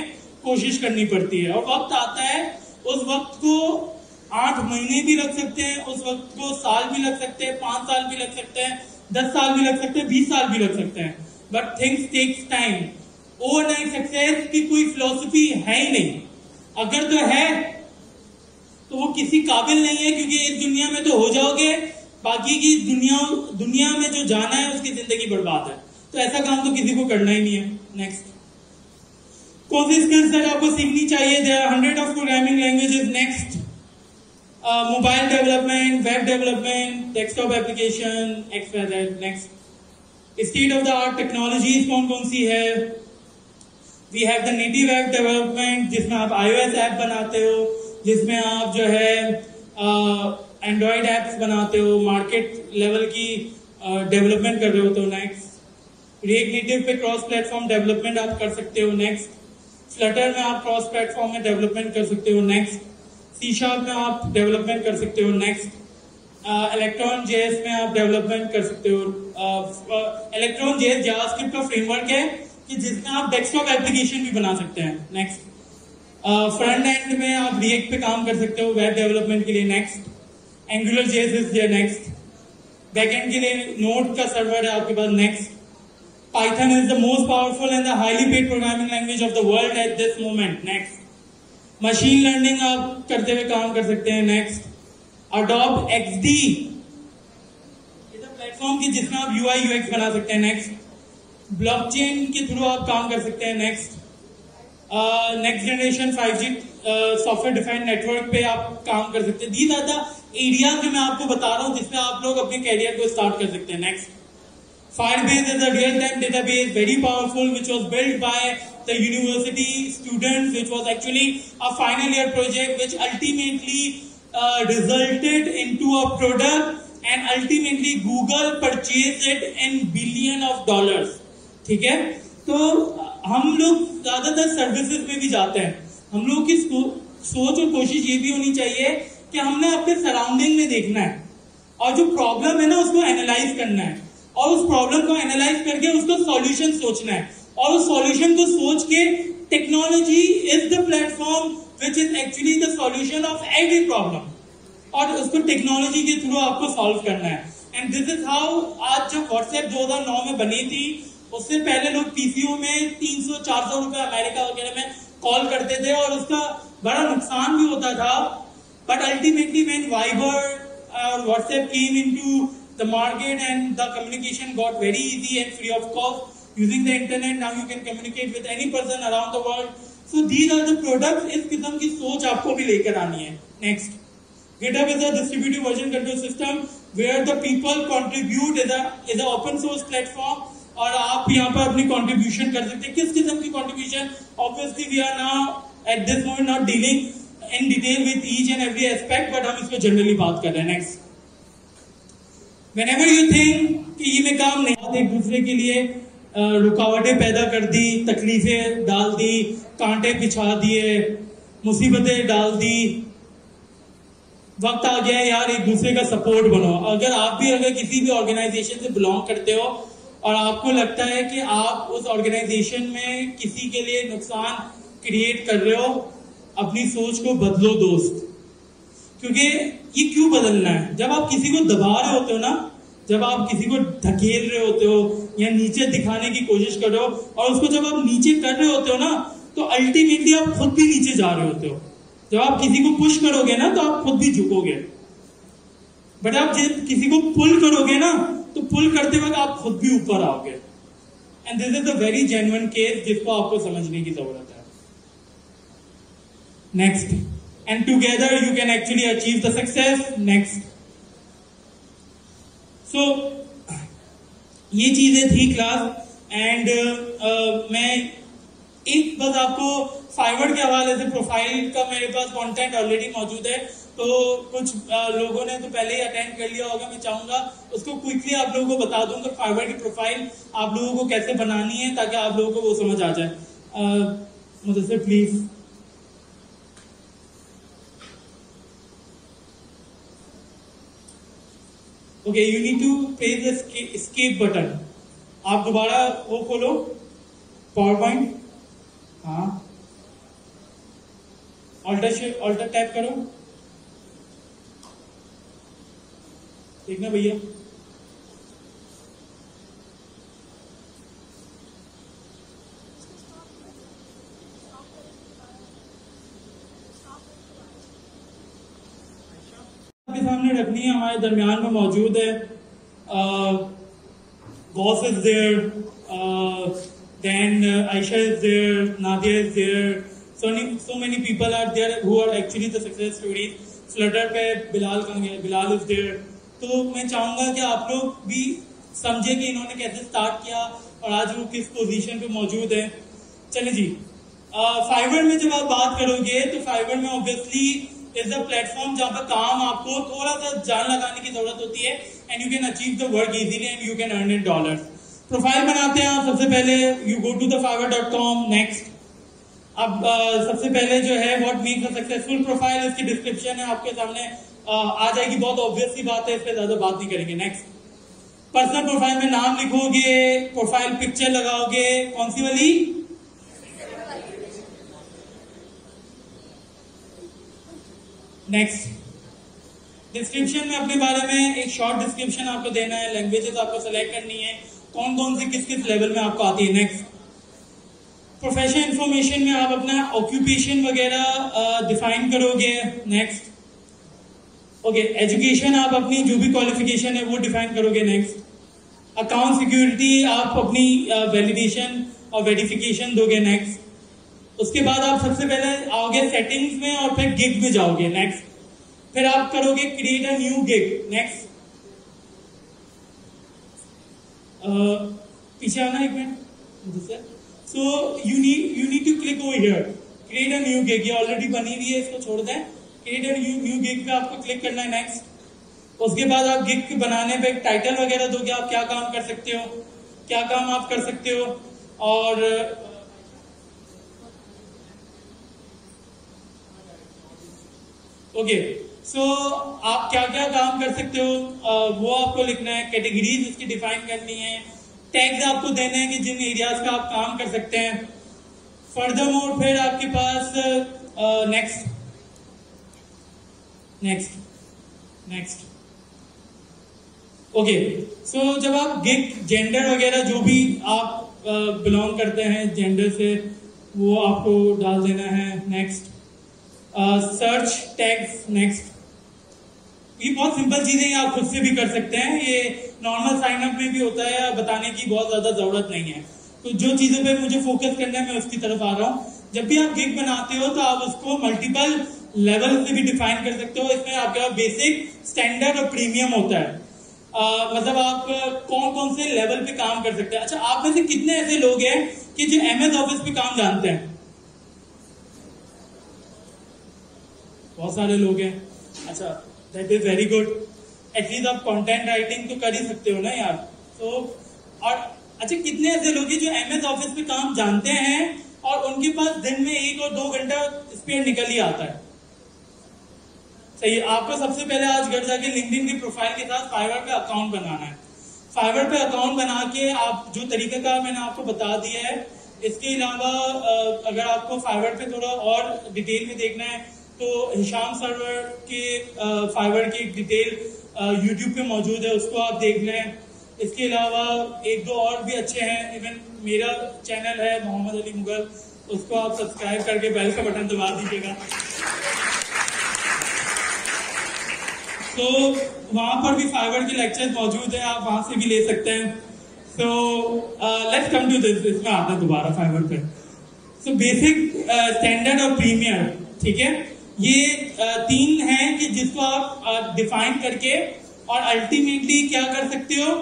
कोशिश करनी पड़ती है और वक्त आता है. उस वक्त को 8 महीने भी लग सकते हैं, उस वक्त को साल भी लग सकते हैं, 5 साल भी लग सकते हैं, 10 साल भी लग सकते हैं, 20 साल भी लग सकते हैं. But things takes time. Overnight success की कोई फिलॉसफी है ही नहीं. अगर तो है तो वो किसी काबिल नहीं है, क्योंकि इस दुनिया में तो हो जाओगे, बाकी की दुनिया में जो जाना है उसकी जिंदगी बर्बाद है. तो ऐसा काम तो किसी को करना ही नहीं है. नेक्स्ट. कौन सी स्किल्स सेट आपको सीखनी चाहिए. There are 100 of programming languages. Next. Mobile development, web development, desktop application, XYZ. Next. State of the art technologies कौन कौन सी है. We have the native app development, जिसमें आप iOS ऐप बनाते हो, जिसमें आप जो है एंड्रॉइड एप्स बनाते हो, मार्केट लेवल की डेवलपमेंट कर रहे हो. तो नेक्स्ट. रिएक्ट नेटिव पे क्रॉस प्लेटफॉर्म डेवलपमेंट आप कर सकते हो. नेक्स्ट. फ्लटर में आप क्रॉस प्लेटफॉर्म में डेवलपमेंट कर सकते हो. नेक्स्ट. C# में आप डेवलपमेंट कर सकते हो. नेक्स्ट. इलेक्ट्रॉन JS में आप डेवलपमेंट कर सकते हो. इलेक्ट्रॉन JS जावास्क्रिप्ट का फ्रेमवर्क है कि जिसमें आप डेस्कटॉप एप्लीकेशन भी बना सकते हैं. नेक्स्ट. फ्रंट एंड में आप रिएक्ट पे काम कर सकते हो वेब डेवलपमेंट के लिए. Next. Angular JS is there. Next. Backend के लिए नोड का सर्वर है आपके पास. Next. Python is the most powerful and the highly paid programming language of the world at this moment. Next. Machine learning आप करते हुए काम कर सकते हैं. Next. Adobe XD is a platform की जिसमें आप UI UX बना सकते हैं. नेक्स्ट. ब्लॉकचेन के थ्रू आप काम कर सकते हैं. Next. Next generation 5G software defined network पे आप काम कर सकते हैं. दीज आर द एरियाज जो मैं आपको बता रहा हूँ जिसमें आप लोग अपने कैरियर को स्टार्ट कर सकते हैं. Next, Firebase is a real-time database, very powerful, which was built by the university students, which was actually a final year project, which ultimately resulted into a product, and ultimately Google purchased it in billion of dollars. ठीक है, तो हम लोग ज्यादातर services में भी जाते हैं. हम लोग की सोच और कोशिश ये भी होनी चाहिए कि हमने अपने सराउंडिंग में देखना है और जो प्रॉब्लम है ना उसको एनालाइज करना है और उस प्रॉब्लम को एनालाइज करके उसका सॉल्यूशन सोचना है और उस सॉल्यूशन को सोच के technology is the platform which is actually the solution of every problem और उसको टेक्नोलॉजी के थ्रू आपको सॉल्व करना है. एंड दिस इज हाउ आज जब व्हाट्सएप 2009 में बनी थी उससे पहले लोग पीसीओ में 300-400 रुपए अमेरिका वगैरह में कॉल करते थे और उसका बड़ा नुकसान भी होता था. बट अल्टीमेटली व्हेन वाइबर और WhatsApp came into the market and the communication got very easy and free of cost using the internet. Now you can communicate with any person around the world. So these are the products. इस किस्म की सोच आपको भी लेकर आनी है. Next, GitHub is a distributed version control system where the people contribute is a open source platform और आप यहाँ पर अपनी contribution कर सकते हैं. किस किस्म की contribution? Obviously we are now at this moment not dealing in detail with each and every aspect, but हम इस पर generally बात कर रहे हैं. Next, Whenever you think कि ये में काम नहीं, एक दूसरे के लिए रुकावटें पैदा कर दी, तकलीफें डाल दी, कांटे बिछा दिए, मुसीबतें डाल दी, वक्त आ गया यार एक दूसरे का सपोर्ट बनो. अगर किसी भी ऑर्गेनाइजेशन से बिलोंग करते हो और आपको लगता है कि आप उस ऑर्गेनाइजेशन में किसी के लिए नुकसान क्रिएट कर रहे हो, अपनी सोच को बदलो दोस्त. क्योंकि ये क्यों बदलना है? जब आप किसी को दबा रहे होते हो ना, जब आप किसी को धकेल रहे होते हो या नीचे दिखाने की कोशिश कर रहे हो और उसको जब आप नीचे कर रहे होते हो ना तो अल्टीमेटली आप खुद भी नीचे जा रहे होते हो. जब आप किसी को पुश करोगे ना तो आप खुद भी झुकोगे, बट आप जब किसी को पुल करोगे ना तो पुल करते वक्त आप खुद भी ऊपर आओगे. And this is a very genuine case जिसको आपको समझने की जरूरत है. Next, and together you can actually achieve the success. Next, so ये चीजें थी क्लास. एंड मैं एक बस आपको फाइवर के हवाले से प्रोफाइल का मेरे पास कंटेंट ऑलरेडी मौजूद है, तो कुछ लोगों ने तो पहले ही अटेंड कर लिया होगा. मैं चाहूंगा उसको क्विकली आप लोगों को बता दूंगा फाइवर की प्रोफाइल आप लोगों को कैसे बनानी है ताकि आप लोगों को वो समझ आ जाए. मुझसे please Okay, you need to press the escape button. आप दोबारा वो खोलो PowerPoint. हाँ, Alt टैप करो. देखना भैया, आपके सामने रखनी है, हमारे दरमियान में मौजूद है. Ghaus is there, then Ayesha is there, Nadia is there, so many people are there who are actually the success stories. Flutter पे बिलाल इज देयर. तो मैं चाहूंगा कि आप लोग भी समझे कि इन्होंने कैसे स्टार्ट किया और आज वो किस पोजीशन पे मौजूद है. चले जी, फाइवर में जब आप बात करोगे तो फाइवर में ऑब्वियसली इज अ प्लेटफॉर्म जहां पर काम आपको थोड़ा सा जान लगाने की जरूरत होती है and you can achieve the work easily and you can earn in dollars. Profile बनाते हैं आप. सबसे पहले you go to the fiverr.com. Next, अब सबसे पहले जो है what makes a successful profile, इसकी डिस्क्रिप्शन है आपके सामने आ जाएगी. बहुत ऑब्वियस सी बात है, इस पर ज्यादा बात नहीं करेंगे. नेक्स्ट, पर्सनल प्रोफाइल में नाम लिखोगे, प्रोफाइल पिक्चर लगाओगे, कौन सी वाली? नेक्स्ट, डिस्क्रिप्शन में अपने बारे में एक शॉर्ट डिस्क्रिप्शन आपको देना है. लैंग्वेजेस आपको सेलेक्ट करनी है, कौन कौन सी किस किस लेवल में आपको आती है. नेक्स्ट, प्रोफेशन इंफॉर्मेशन में आप अपना ऑक्यूपेशन वगैरह डिफाइन करोगे. नेक्स्ट, ओके, एजुकेशन आप अपनी जो भी क्वालिफिकेशन है वो डिफाइन करोगे. नेक्स्ट, अकाउंट सिक्योरिटी आप अपनी वैलिडेशन और वेरिफिकेशन दोगे. नेक्स्ट, उसके बाद आप सबसे पहले आओगे सेटिंग्स में और फिर गिग में जाओगे। नेक्स्ट, फिर आप करोगे create a new gig. Next, पीछे आना एक मिनट। So you need to click over here, create a new gig. ये ऑलरेडी बनी हुई है, इसको छोड़ दें। क्रिएट अ न्यू गिग पे आपको क्लिक करना है। नेक्स्ट, उसके बाद आप गिग बनाने पे टाइटल वगैरह दोगे, आप क्या काम कर सकते हो, क्या काम आप कर सकते हो, और ओके सो आप क्या क्या काम कर सकते हो वो आपको लिखना है। कैटेगरीज इसकी डिफाइन करनी है। टैग्स आपको देने हैं कि जिन एरियाज का आप काम कर सकते हैं। फर्दर मोड फिर आपके पास next next next okay so जब आप गिग जेंडर वगैरह जो भी आप बिलोंग करते हैं जेंडर से, वो आपको डाल देना है। Next, search tags. नेक्स्ट, ये बहुत सिंपल चीजें आप खुद से भी कर सकते हैं, ये नॉर्मल साइन अप में भी होता है, बताने की बहुत ज्यादा जरूरत नहीं है। तो जो चीजों पे मुझे फोकस करना है मैं उसकी तरफ आ रहा हूँ। जब भी आप गिग बनाते हो तो आप उसको मल्टीपल लेवल से भी डिफाइन कर सकते हो। इसमें आपके पास बेसिक, स्टैंडर्ड और प्रीमियम होता है। मतलब आप कौन कौन से लेवल पे काम कर सकते हैं। अच्छा, आप में से कितने ऐसे लोग हैं कि जो एमएस ऑफिस पे काम जानते हैं? बहुत सारे लोग हैं। अच्छा, that is very good. At least आप कंटेंट राइटिंग तो कर ही सकते हो ना यार। तो और अच्छा, कितने ऐसे लोग हैं जो एमएस ऑफिस पे काम जानते हैं और उनके पास दिन में 1 और 2 घंटा स्पेयर निकल ही आता है? सही। आपको सबसे पहले आज घर जाके लिंक्डइन की प्रोफाइल के साथ फाइवर पे अकाउंट बनाना है। फाइवर पे अकाउंट बना के आप जो तरीका का मैंने आपको बता दिया है, इसके अलावा अगर आपको फाइवर पे थोड़ा और डिटेल में देखना है तो हिशाम सर्वर के फाइवर की डिटेल यूट्यूब पे मौजूद है, उसको आप देख लें। इसके अलावा 1-2 और भी अच्छे हैं। इवन मेरा चैनल है मोहम्मद अली मुगल, उसको आप सब्सक्राइब करके बेल का बटन दबा दीजिएगा। तो वहां पर भी फाइवर के लेक्चर्स मौजूद है, आप वहां से भी ले सकते हैं। So let's come to this. इसमें आता है दोबारा फाइवर पे। सो बेसिक, स्टैंडर्ड और प्रीमियर, ठीक है, ये 3 हैं कि जिसको आप डिफाइन करके और अल्टीमेटली क्या कर सकते हो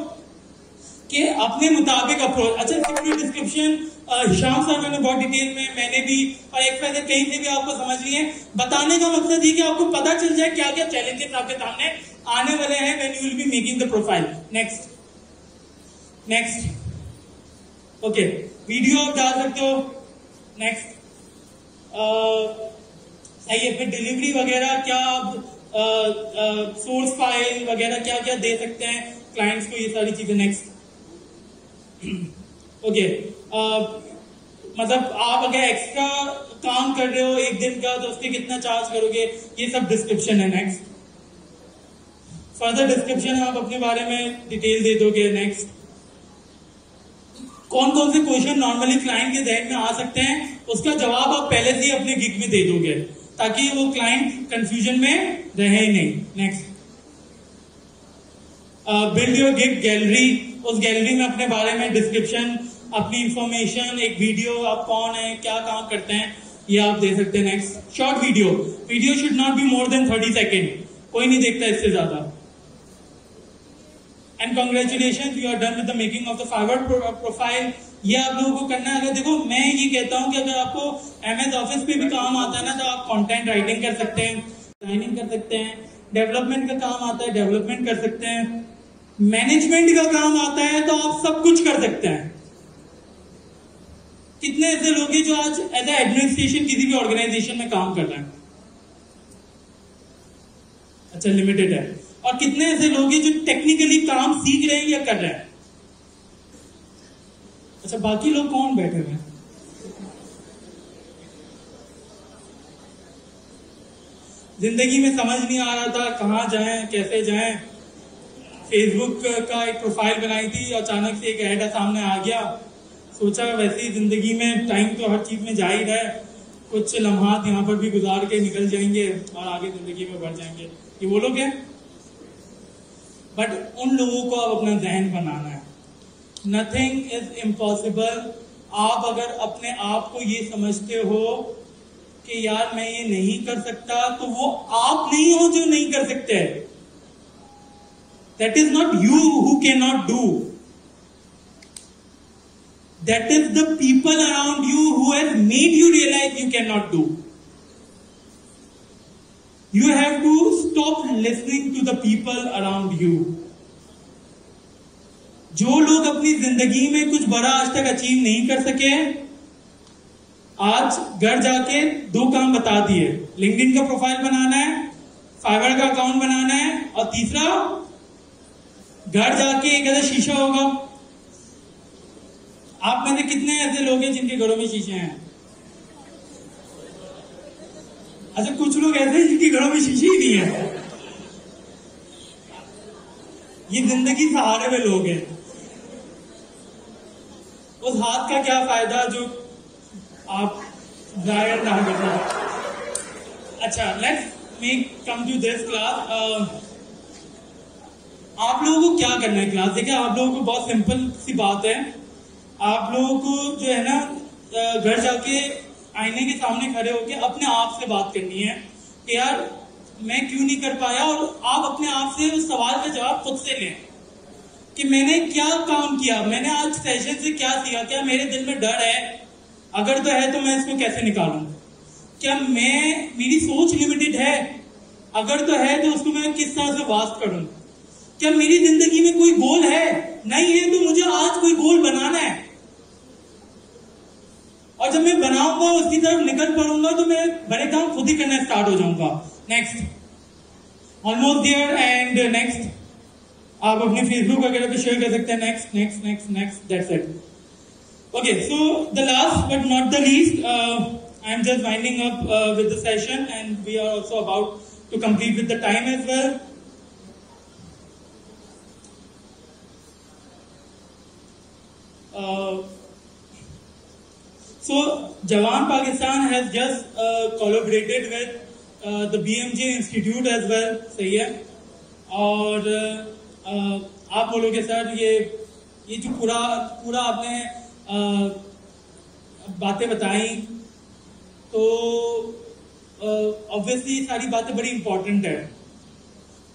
कि अपने मुताबिक अप्रोच। अच्छा, पूरी डिस्क्रिप्शन हिशाम सर ने बहुत डिटेल में, मैंने भी और एक फायदे कहीं से भी आपको समझ लिए। बताने का मकसद ये कि आपको पता चल जाए क्या क्या चैलेंजेस आपके सामने आने वाले हैं when you will be making the profile. Next next okay, video आप डाल सकते हो। नेक्स्ट, सही है। फिर डिलीवरी वगैरह क्या आप सोर्स फाइल वगैरह क्या क्या दे सकते हैं क्लाइंट्स को, ये सारी चीजें। नेक्स्ट ओके, मतलब आप अगर एक्स्ट्रा काम कर रहे हो 1 दिन का तो उसके कितना चार्ज करोगे, ये सब डिस्क्रिप्शन है। नेक्स्ट, फर्दर डिस्क्रिप्शन आप अपने बारे में डिटेल दे दोगे। नेक्स्ट, कौन कौन से क्वेश्चन नॉर्मली क्लाइंट के जहन में आ सकते हैं उसका जवाब आप पहले से ही अपने गिग में दे दोगे ताकि वो क्लाइंट कंफ्यूजन में रहे ही नहीं। Next, build your gig gallery. उस गैलरी में अपने बारे में डिस्क्रिप्शन, अपनी इंफॉर्मेशन, एक वीडियो, आप कौन है, क्या काम करते हैं, ये आप दे सकते हैं। Next, short video should not be more than 30 second, कोई नहीं देखता इससे ज्यादा। And congratulation, you are done with the making of the Fiverr profile. ये आप लोगों को करना है। अगर देखो, मैं ये कहता हूं कि अगर आपको एमएस ऑफिस पे भी काम आता है ना तो आप कंटेंट राइटिंग कर सकते हैं, डिजाइनिंग कर सकते हैं, डेवलपमेंट का काम आता है, डेवलपमेंट कर सकते हैं, मैनेजमेंट का काम आता है, तो आप सब कुछ कर सकते हैं। कितने ऐसे लोग हैं जो आज एज ए एडमिनिस्ट्रेशन किसी भी ऑर्गेनाइजेशन में काम कर रहे हैं? अच्छा, लिमिटेड है। और कितने ऐसे लोग हैं जो टेक्निकली काम सीख रहे हैं या कर रहे हैं? अच्छा, बाकी लोग कौन बैठे हुए हैं? जिंदगी में समझ नहीं आ रहा था कहां जाएं, कैसे जाएं। फेसबुक का एक प्रोफाइल बनाई थी, अचानक से एक ऐड सामने आ गया। सोचा वैसे ही जिंदगी में टाइम तो हर चीज में जा ही रहा है, कुछ लम्हात यहाँ पर भी गुजार के निकल जाएंगे और आगे जिंदगी में बढ़ जाएंगे। ये वो लोग हैं। बट उन लोगों को अब अपना जहन बनाना है। Nothing is impossible. आप अगर अपने आप को ये समझते हो कि यार मैं ये नहीं कर सकता, तो वो आप नहीं हो जो नहीं कर सकते। That is not you who can not do, that is the people around you who have made you realise you can not do. You have to stop listening to the people around you. जो लोग अपनी जिंदगी में कुछ बड़ा आज तक achieve नहीं कर सके, आज घर जाके 2 काम बता दिए। लिंक्डइन का प्रोफाइल बनाना है, फाइवर का अकाउंट बनाना है, और तीसरा घर जाके एक ऐसा शीशा होगा। आप में से कितने ऐसे लोग हैं जिनके घरों में शीशे हैं? अच्छा, कुछ लोग ऐसे हैं जिनके घरों में शीशे ही नहीं है। ये जिंदगी सहारे में लोग हैं। उस हाथ का क्या फायदा जो आप जाहिर ना कर सकते। अच्छा, let's make come to this class. आप लोगों को क्या करना है क्लास? देखिए, आप लोगों को बहुत सिंपल सी बात है। आप लोगों को जो है ना, घर जाके आईने के सामने खड़े होकर अपने आप से बात करनी है कि यार मैं क्यों नहीं कर पाया, और आप अपने आप से उस सवाल का जवाब खुद से लें कि मैंने क्या काम किया, मैंने आज सेशन से क्या सीखा, क्या मेरे दिल में डर है, अगर तो है तो मैं इसको कैसे निकालूं, क्या मेरी सोच लिमिटेड है, अगर तो है तो उसको मैं किस तरह से वास्ट करूं, क्या मेरी जिंदगी में कोई गोल है, नहीं है तो मुझे आज कोई गोल बनाना है, और जब मैं बनाऊंगा उसकी तरफ निकल पड़ूंगा तो मैं बड़े काम खुद ही करना स्टार्ट हो जाऊंगा। Next, almost there, and next आप अपने फेसबुक वगैरह पे शेयर कर सकते हैं। Next next next next, that's it. Okay, so the last but not the least, I am just winding up with the session and we are also about to complete with the time as well. So, Jawan Pakistan has just collaborated with the BMJ Institute as well, सही है। और आप बोलोगे sir ये जो पूरा आपने बातें बताई, तो ऑब्वियसली सारी बातें बड़ी इंपॉर्टेंट है।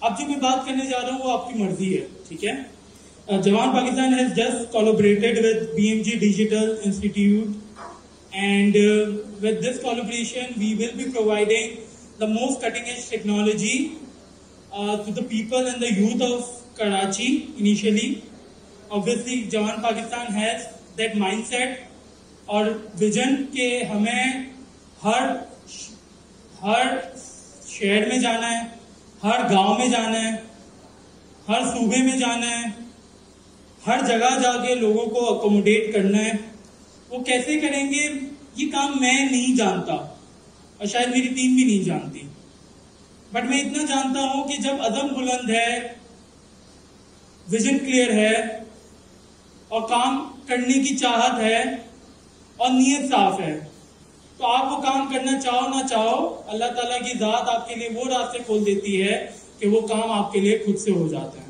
अब जो मैं बात करने जा रहा हूँ वो आपकी मर्जी है, ठीक है। Jawan Pakistan has just collaborated with BMJ Digital Institute. And with this collaboration, we will be providing the most cutting-edge technology to the people and the youth of Karachi initially. Obviously, Jawan Pakistan has that mindset और vision के हमें हर शहर में जाना है, हर गांव में जाना है, हर सूबे में जाना है, हर जगह जाके लोगों को अकोमोडेट करना है। वो कैसे करेंगे ये काम मैं नहीं जानता, और शायद मेरी टीम भी नहीं जानती, बट मैं इतना जानता हूं कि जब अज़म बुलंद है, विजन क्लियर है, और काम करने की चाहत है, और नीयत साफ है, तो आप वो काम करना चाहो ना चाहो, अल्लाह ताला की जात आपके लिए वो रास्ते खोल देती है कि वो काम आपके लिए खुद से हो जाता है।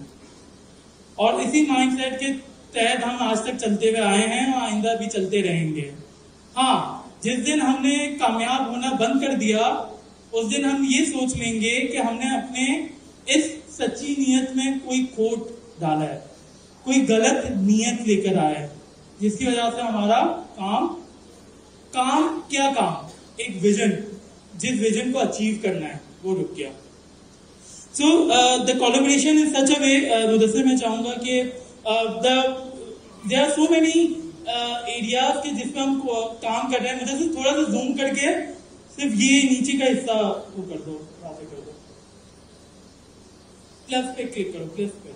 और इसी माइंडसेट के तहत हम आज तक चलते हुए आए हैं और आइंदा भी चलते रहेंगे। हाँ, जिस दिन हमने कामयाब होना बंद कर दिया, उस दिन हम ये सोच लेंगे कि हमने अपने इस सच्ची नीयत में कोई खोट डाला है, कोई गलत नीयत लेकर आया है, जिसकी वजह से हमारा काम एक विजन, जिस विजन को अचीव करना है वो रुक गया। So the collaboration is such a way, Mudassir मैं चाहूंगा कि there are so many areas के जिसमें हम काम कर रहे हैं। मुदस्सिर थोड़ा सा जूम करके सिर्फ ये नीचे का हिस्सा वो कर दो, कर दो, प्लस पे क्लिक करो, प्लस पे,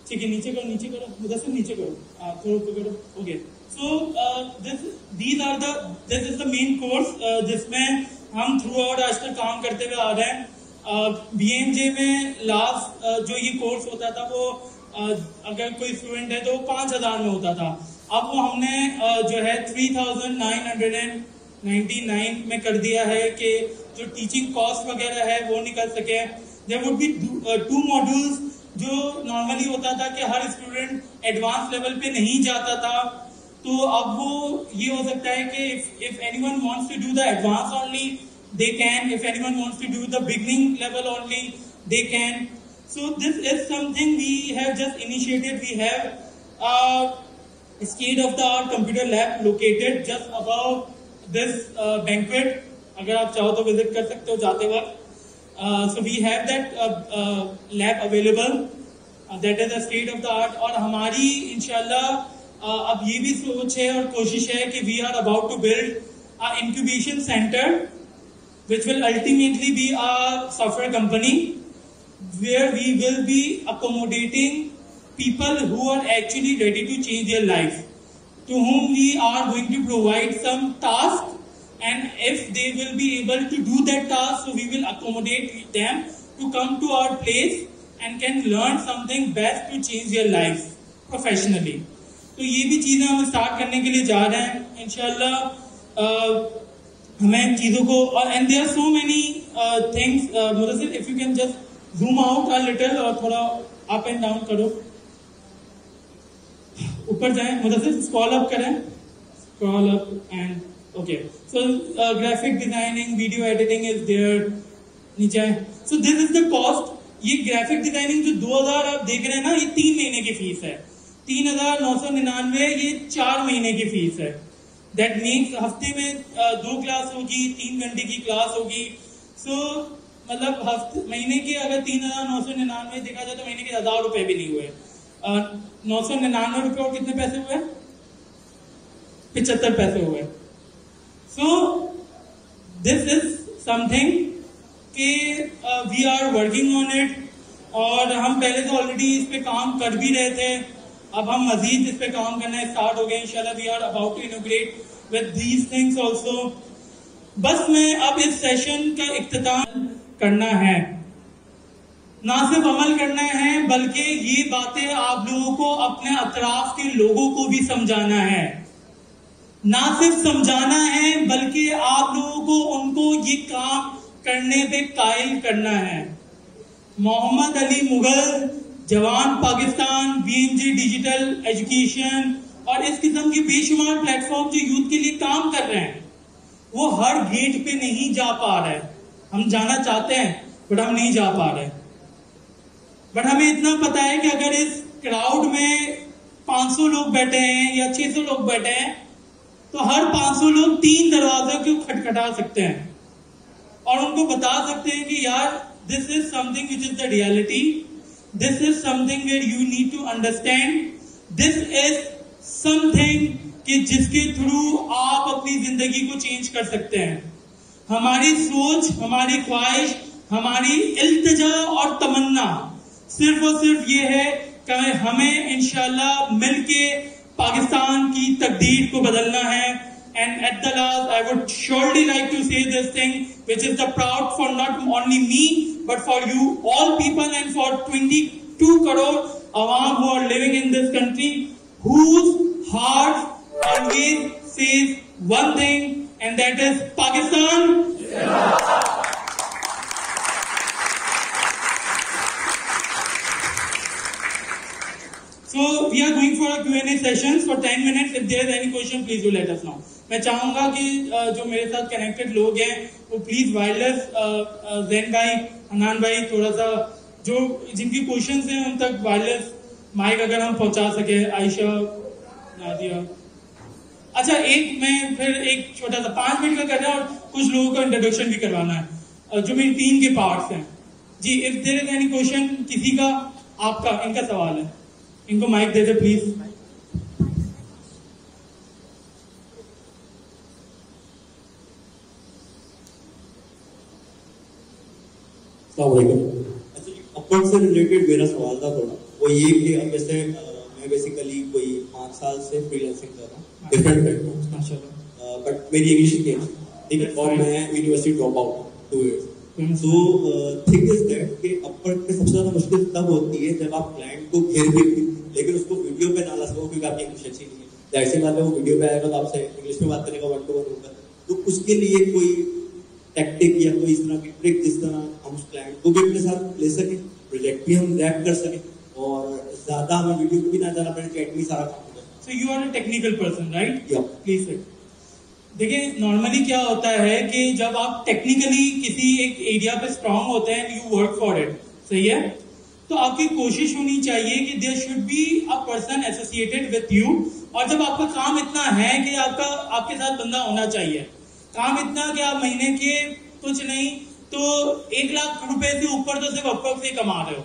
ठीक है, नीचे करो मुदस्सिर, नीचे करो, थोड़ा करो, okay. So this is the main course जिसमें हम थ्रू आउट आज तक काम करते हुए आ रहे हैं। बीएमजे में लास्ट जो ये कोर्स होता था वो अगर कोई स्टूडेंट है तो 5,000 में होता था, अब वो हमने जो है 3,999 में कर दिया है कि जो टीचिंग कॉस्ट वगैरह है वो निकल सके। देयर वुड बी 2 मॉड्यूल्स, जो नॉर्मली होता था कि हर स्टूडेंट एडवांस लेवल पे नहीं जाता था, तो अब वो ये हो सकता है कि if anyone wants to do the advanced only, they can. If anyone wants to do the beginning level only, they can. So this is something we have just initiated. We have a state-of-the-art computer lab located just above this banquet. अगर आप चाहो तो visit कर सकते हो जाते वक्त. So we have that lab available. That is a state-of-the-art. और हमारी इंशाल्लाह अब ये भी सोच है और कोशिश है कि we are about to build a incubation center which will ultimately be a software company where we will be accommodating people who are actually ready to change their life, to whom we are going to provide some task, and if they will be able to do that task, so we will accommodate them to come to our place and can learn something best to change their life professionally. तो ये भी चीजें हम start करने के लिए जा रहे हैं इंशाल्लाह. हमें चीजों को और and there are so many things. Mudassir, if you can just zoom out a little और थोड़ा अप एंड डाउन करो, ऊपर जाएं. मुदस्सिर स्क्रॉल अप करें, scroll up and okay. So graphic designing, video editing is there. नीचे so this is the cost. ये graphic designing जो 2000 आप देख रहे हैं ना, ये 3 महीने की फीस है. 3999 ये 4 महीने की फीस है. दैट मीन्स हफ्ते में 2 क्लास होगी, 3 घंटे की क्लास होगी. सो मतलब हफ्ते महीने के अगर 3999 देखा जाए तो महीने के 1000 रुपए भी नहीं हुए. 999 रुपए और कितने पैसे हुए? 75 पैसे हुए. सो दिस इज समथिंग कि we are working on it. और हम पहले तो ऑलरेडी इस पे काम कर भी रहे थे. अब हम मजीद इस पे काम करना स्टार्ट हो गए इंशाल्लाह. We are about to inaugurate with these things also. बस मैं अब इस सेशन का इख्तिताम करना है. ना सिर्फ अमल करना है बल्कि ये बातें आप लोगों को अपने अतराफ के लोगों को भी समझाना है. ना सिर्फ समझाना है बल्कि आप लोगों को उनको ये काम करने पे कायल करना है. मोहम्मद अली मुगल, जवान पाकिस्तान, BNJ डिजिटल एजुकेशन और इस किस्म के बेशुमार प्लेटफॉर्म जो यूथ के लिए काम कर रहे हैं, वो हर गेट पे नहीं जा पा रहे. हम जाना चाहते हैं बट हम नहीं जा पा रहे. बट हमें इतना पता है कि अगर इस क्राउड में 500 लोग बैठे हैं या 600 लोग बैठे हैं तो हर 500 लोग 3 दरवाजों को खटखटा सकते हैं और उनको बता सकते हैं कि यार this is something which is the reality. This is something where you need to understand. This is something कि जिसके थ्रू आप अपनी जिंदगी को चेंज कर सकते हैं. हमारी सोच, हमारी ख्वाहिश, हमारी इल्तिजा और तमन्ना सिर्फ और सिर्फ ये है कि हमें इंशाल्लाह मिलके पाकिस्तान की तकदीर को बदलना है. And at the last, I would surely like to say this thing, which is the proud for not only me, but for you all people and for 22 crore awam who are living in this country, whose heart always says one thing, and that is Pakistan. So we are going for a Q&A sessions for 10 minutes. If there is any question, please do let us know. मैं चाहूंगा कि जो मेरे साथ connected लोग हैं वो please wireless Jain भाई, हनान भाई, थोड़ा सा जो जिनकी क्वेश्चंस हैं उन तक वायरलेस माइक अगर हम पहुंचा सके. आयशा, नादिया. अच्छा, मैं फिर एक छोटा सा 5 मिनट का कर रहा हूँ और कुछ लोगों का इंट्रोडक्शन भी करवाना है जो मेरी टीम के पार्ट्स हैं. जी, if there is any question किसी का, आपका, इनका सवाल है, इनको माइक दे दे प्लीज. अपवर्ड से रिलेटेड मेरा सवाल था थोड़ा, वो ये कि अब जैसे मैं बेसिकली कोई 5 साल से फ्रीलांसिंग कर रहा हूँ डिफरेंट प्लेटफॉर्म्स, बट मेरी इंग्लिश की है, ठीक है, और मैं university drop out 2 years. So thing is that कि अपवर्ड पे सबसे ज्यादा मुश्किल तब होती है जब आप क्लाइंट को घेर भी लेकिन उसको वीडियो पे ना ला सको क्योंकि आपकी इंग्लिश अच्छी नहीं है. दैट से बात है, वो वीडियो पे आएगा तो आपसे इंग्लिश में बात करने का 1-to-1 होगा. तो उसके लिए कोई टैक्टिक या कोई इस तरह की ट्रिक जिस तरह हम उस क्लाइंट को भी अपने साथ ले सके, प्रोजेक्ट भी हम रैप कर सके और ज्यादा हमें वीडियो को भी ना जाना पड़े, चैट में सारा काम हो जाए. So you are a technical person, right? Yeah. Please sir. देखिए नॉर्मली क्या होता है कि जब आप टेक्निकली किसी एक एरिया पे स्ट्रांग होते हैं, यू वर्क फॉर इट, सही है, तो आपकी कोशिश होनी चाहिए कि there should be a person associated with you. और जब आपका काम इतना है कि आपके साथ बंदा होना चाहिए, काम इतना कि आप महीने के कुछ नहीं तो 1 लाख रुपए से ऊपर तो सिर्फ अपवर्क से कमा रहे हो,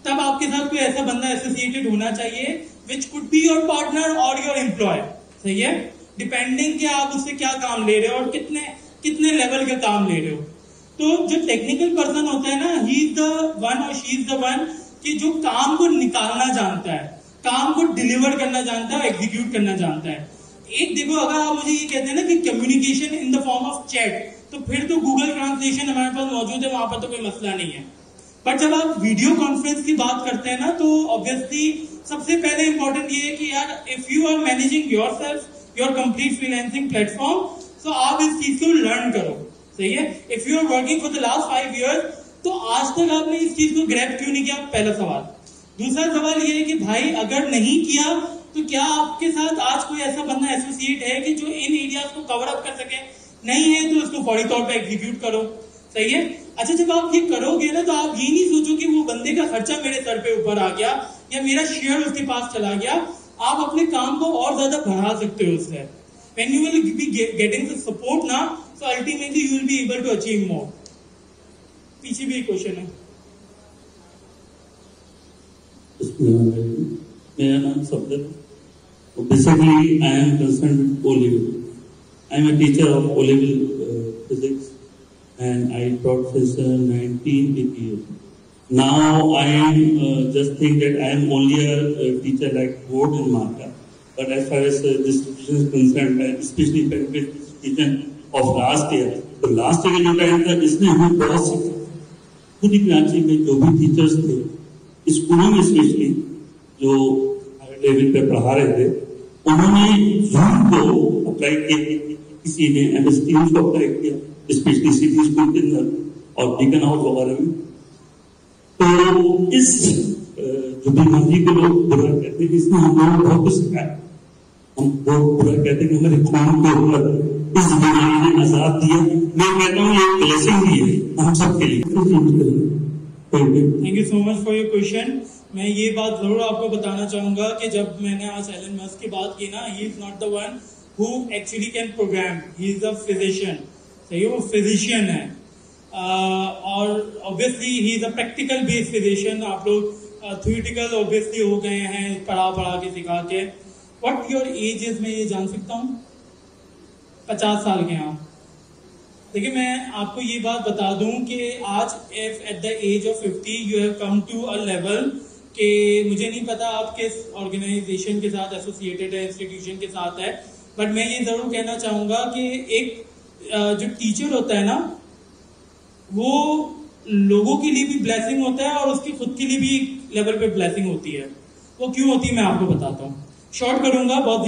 तब आपके साथ कोई ऐसा बंदा एसोसिएटेड होना चाहिए which could be your partner और योर एम्प्लॉय, सही है, डिपेंडिंग कि आप उससे क्या काम ले रहे हो और कितने लेवल के काम ले रहे हो। तो जो टेक्निकल पर्सन होता है ना, ही इज द वन और शी इज द वन कि जो काम को निकालना जानता है, काम को डिलीवर करना जानता है, एग्जीक्यूट करना जानता है। एक देखो, अगर आप मुझे ये कहते हैं ना कि communication in the form of chat, तो फिर तो गूगल ट्रांसलेशन हमारे पास मौजूद है, वहां पर तो कोई मसला नहीं है। बट जब आप वीडियो कॉन्फ्रेंस की बात करते हैं ना, तो ऑब्वियसली सबसे पहले इंपॉर्टेंट ये है कि यार if you are managing yourself your complete freelancing platform, तो आप इस चीज को लर्न करो, सही है। If you are working for the last 5 years, तो आज तक आपने इस चीज को ग्रैब क्यों नहीं किया, पहला सवाल। दूसरा सवाल ये है कि भाई अगर नहीं किया तो क्या आपके साथ आज कोई ऐसा बंदा एसोसिएट है कि जो इन एरियाज को कवर अप कर सके? नहीं है तो इसको फौरी तौर पे एग्जीक्यूट करो, सही है। अच्छा, जब आप ये करोगे ना, तो आप ये नहीं सोचो कि वो बंदे का खर्चा मेरे सर पे ऊपर आ गया या मेरा शेयर उसके पास चला गया। आप अपने काम को और ज्यादा बढ़ा सकते हो उससे। When you will be getting the support now, so ultimately you will be able to achieve more. पीछे भी एक क्वेश्चन है। मेरा नाम Safdar. Basically, I am concerned with O level. I am a teacher of O level physics, and I taught since 1988. Now I am just think that I am only a teacher like board and marker. But as far as this institution is concerned, especially this institution of last year, तो last year जो time था इसमें हमें बहुत सीखा। खुद ही कराची में जो भी टीचर्स थे स्कूलों में स्पेशली जो हाई लेवल पे पढ़ा रहे थे, उन्होंने जूम को अप्लाई किया, किसी ने MS Teams को अप्लाई किया, स्पेशली सिटी स्कूल के अंदर और बीकन हाउस वगैरह में। तो इस जो बीमारी को लोग बुरा कहते हैं, इसमें हम लोगों बहुत कुछ सिखाया। हम बहुत बुरा कहते हैं कि हमारे कौम के ऊपर इस बीमारी ने आजाद दिया। मैं कहता हूँ ये ब्लेसिंग दी है हम सबके लिए। Thank you so much for your question. मैं ये बात जरूर आपको बताना चाहूंगा कि जब मैंने आज एलन मस्क की बात की ना, he is not the one who actually can program, he is a physician, सही है, वो फिजिशियन है। और obviously he is a practical based physician. आप लोग थ्योरेटिकल ऑब्वियसली हो गए हैं पढ़ा के सिखा के। व्हाट योर एज इज, मैं ये जान सकता हूँ? 50 साल के हैं। देखिए मैं आपको ये बात बता दूं कि आज if at the age of 50 you have come to a level कि मुझे नहीं पता आप किस ऑर्गेनाइजेशन के साथ एसोसिएटेड है, इंस्टीट्यूशन के साथ है, बट मैं ये जरूर कहना चाहूंगा कि एक जो टीचर होता है ना, वो लोगों के लिए भी ब्लेसिंग होता है और उसकी खुद के लिए भी एक लेवल पे ब्लेसिंग होती है। वो क्यों होती है मैं आपको बताता हूँ, शॉर्ट करूंगा बहुत।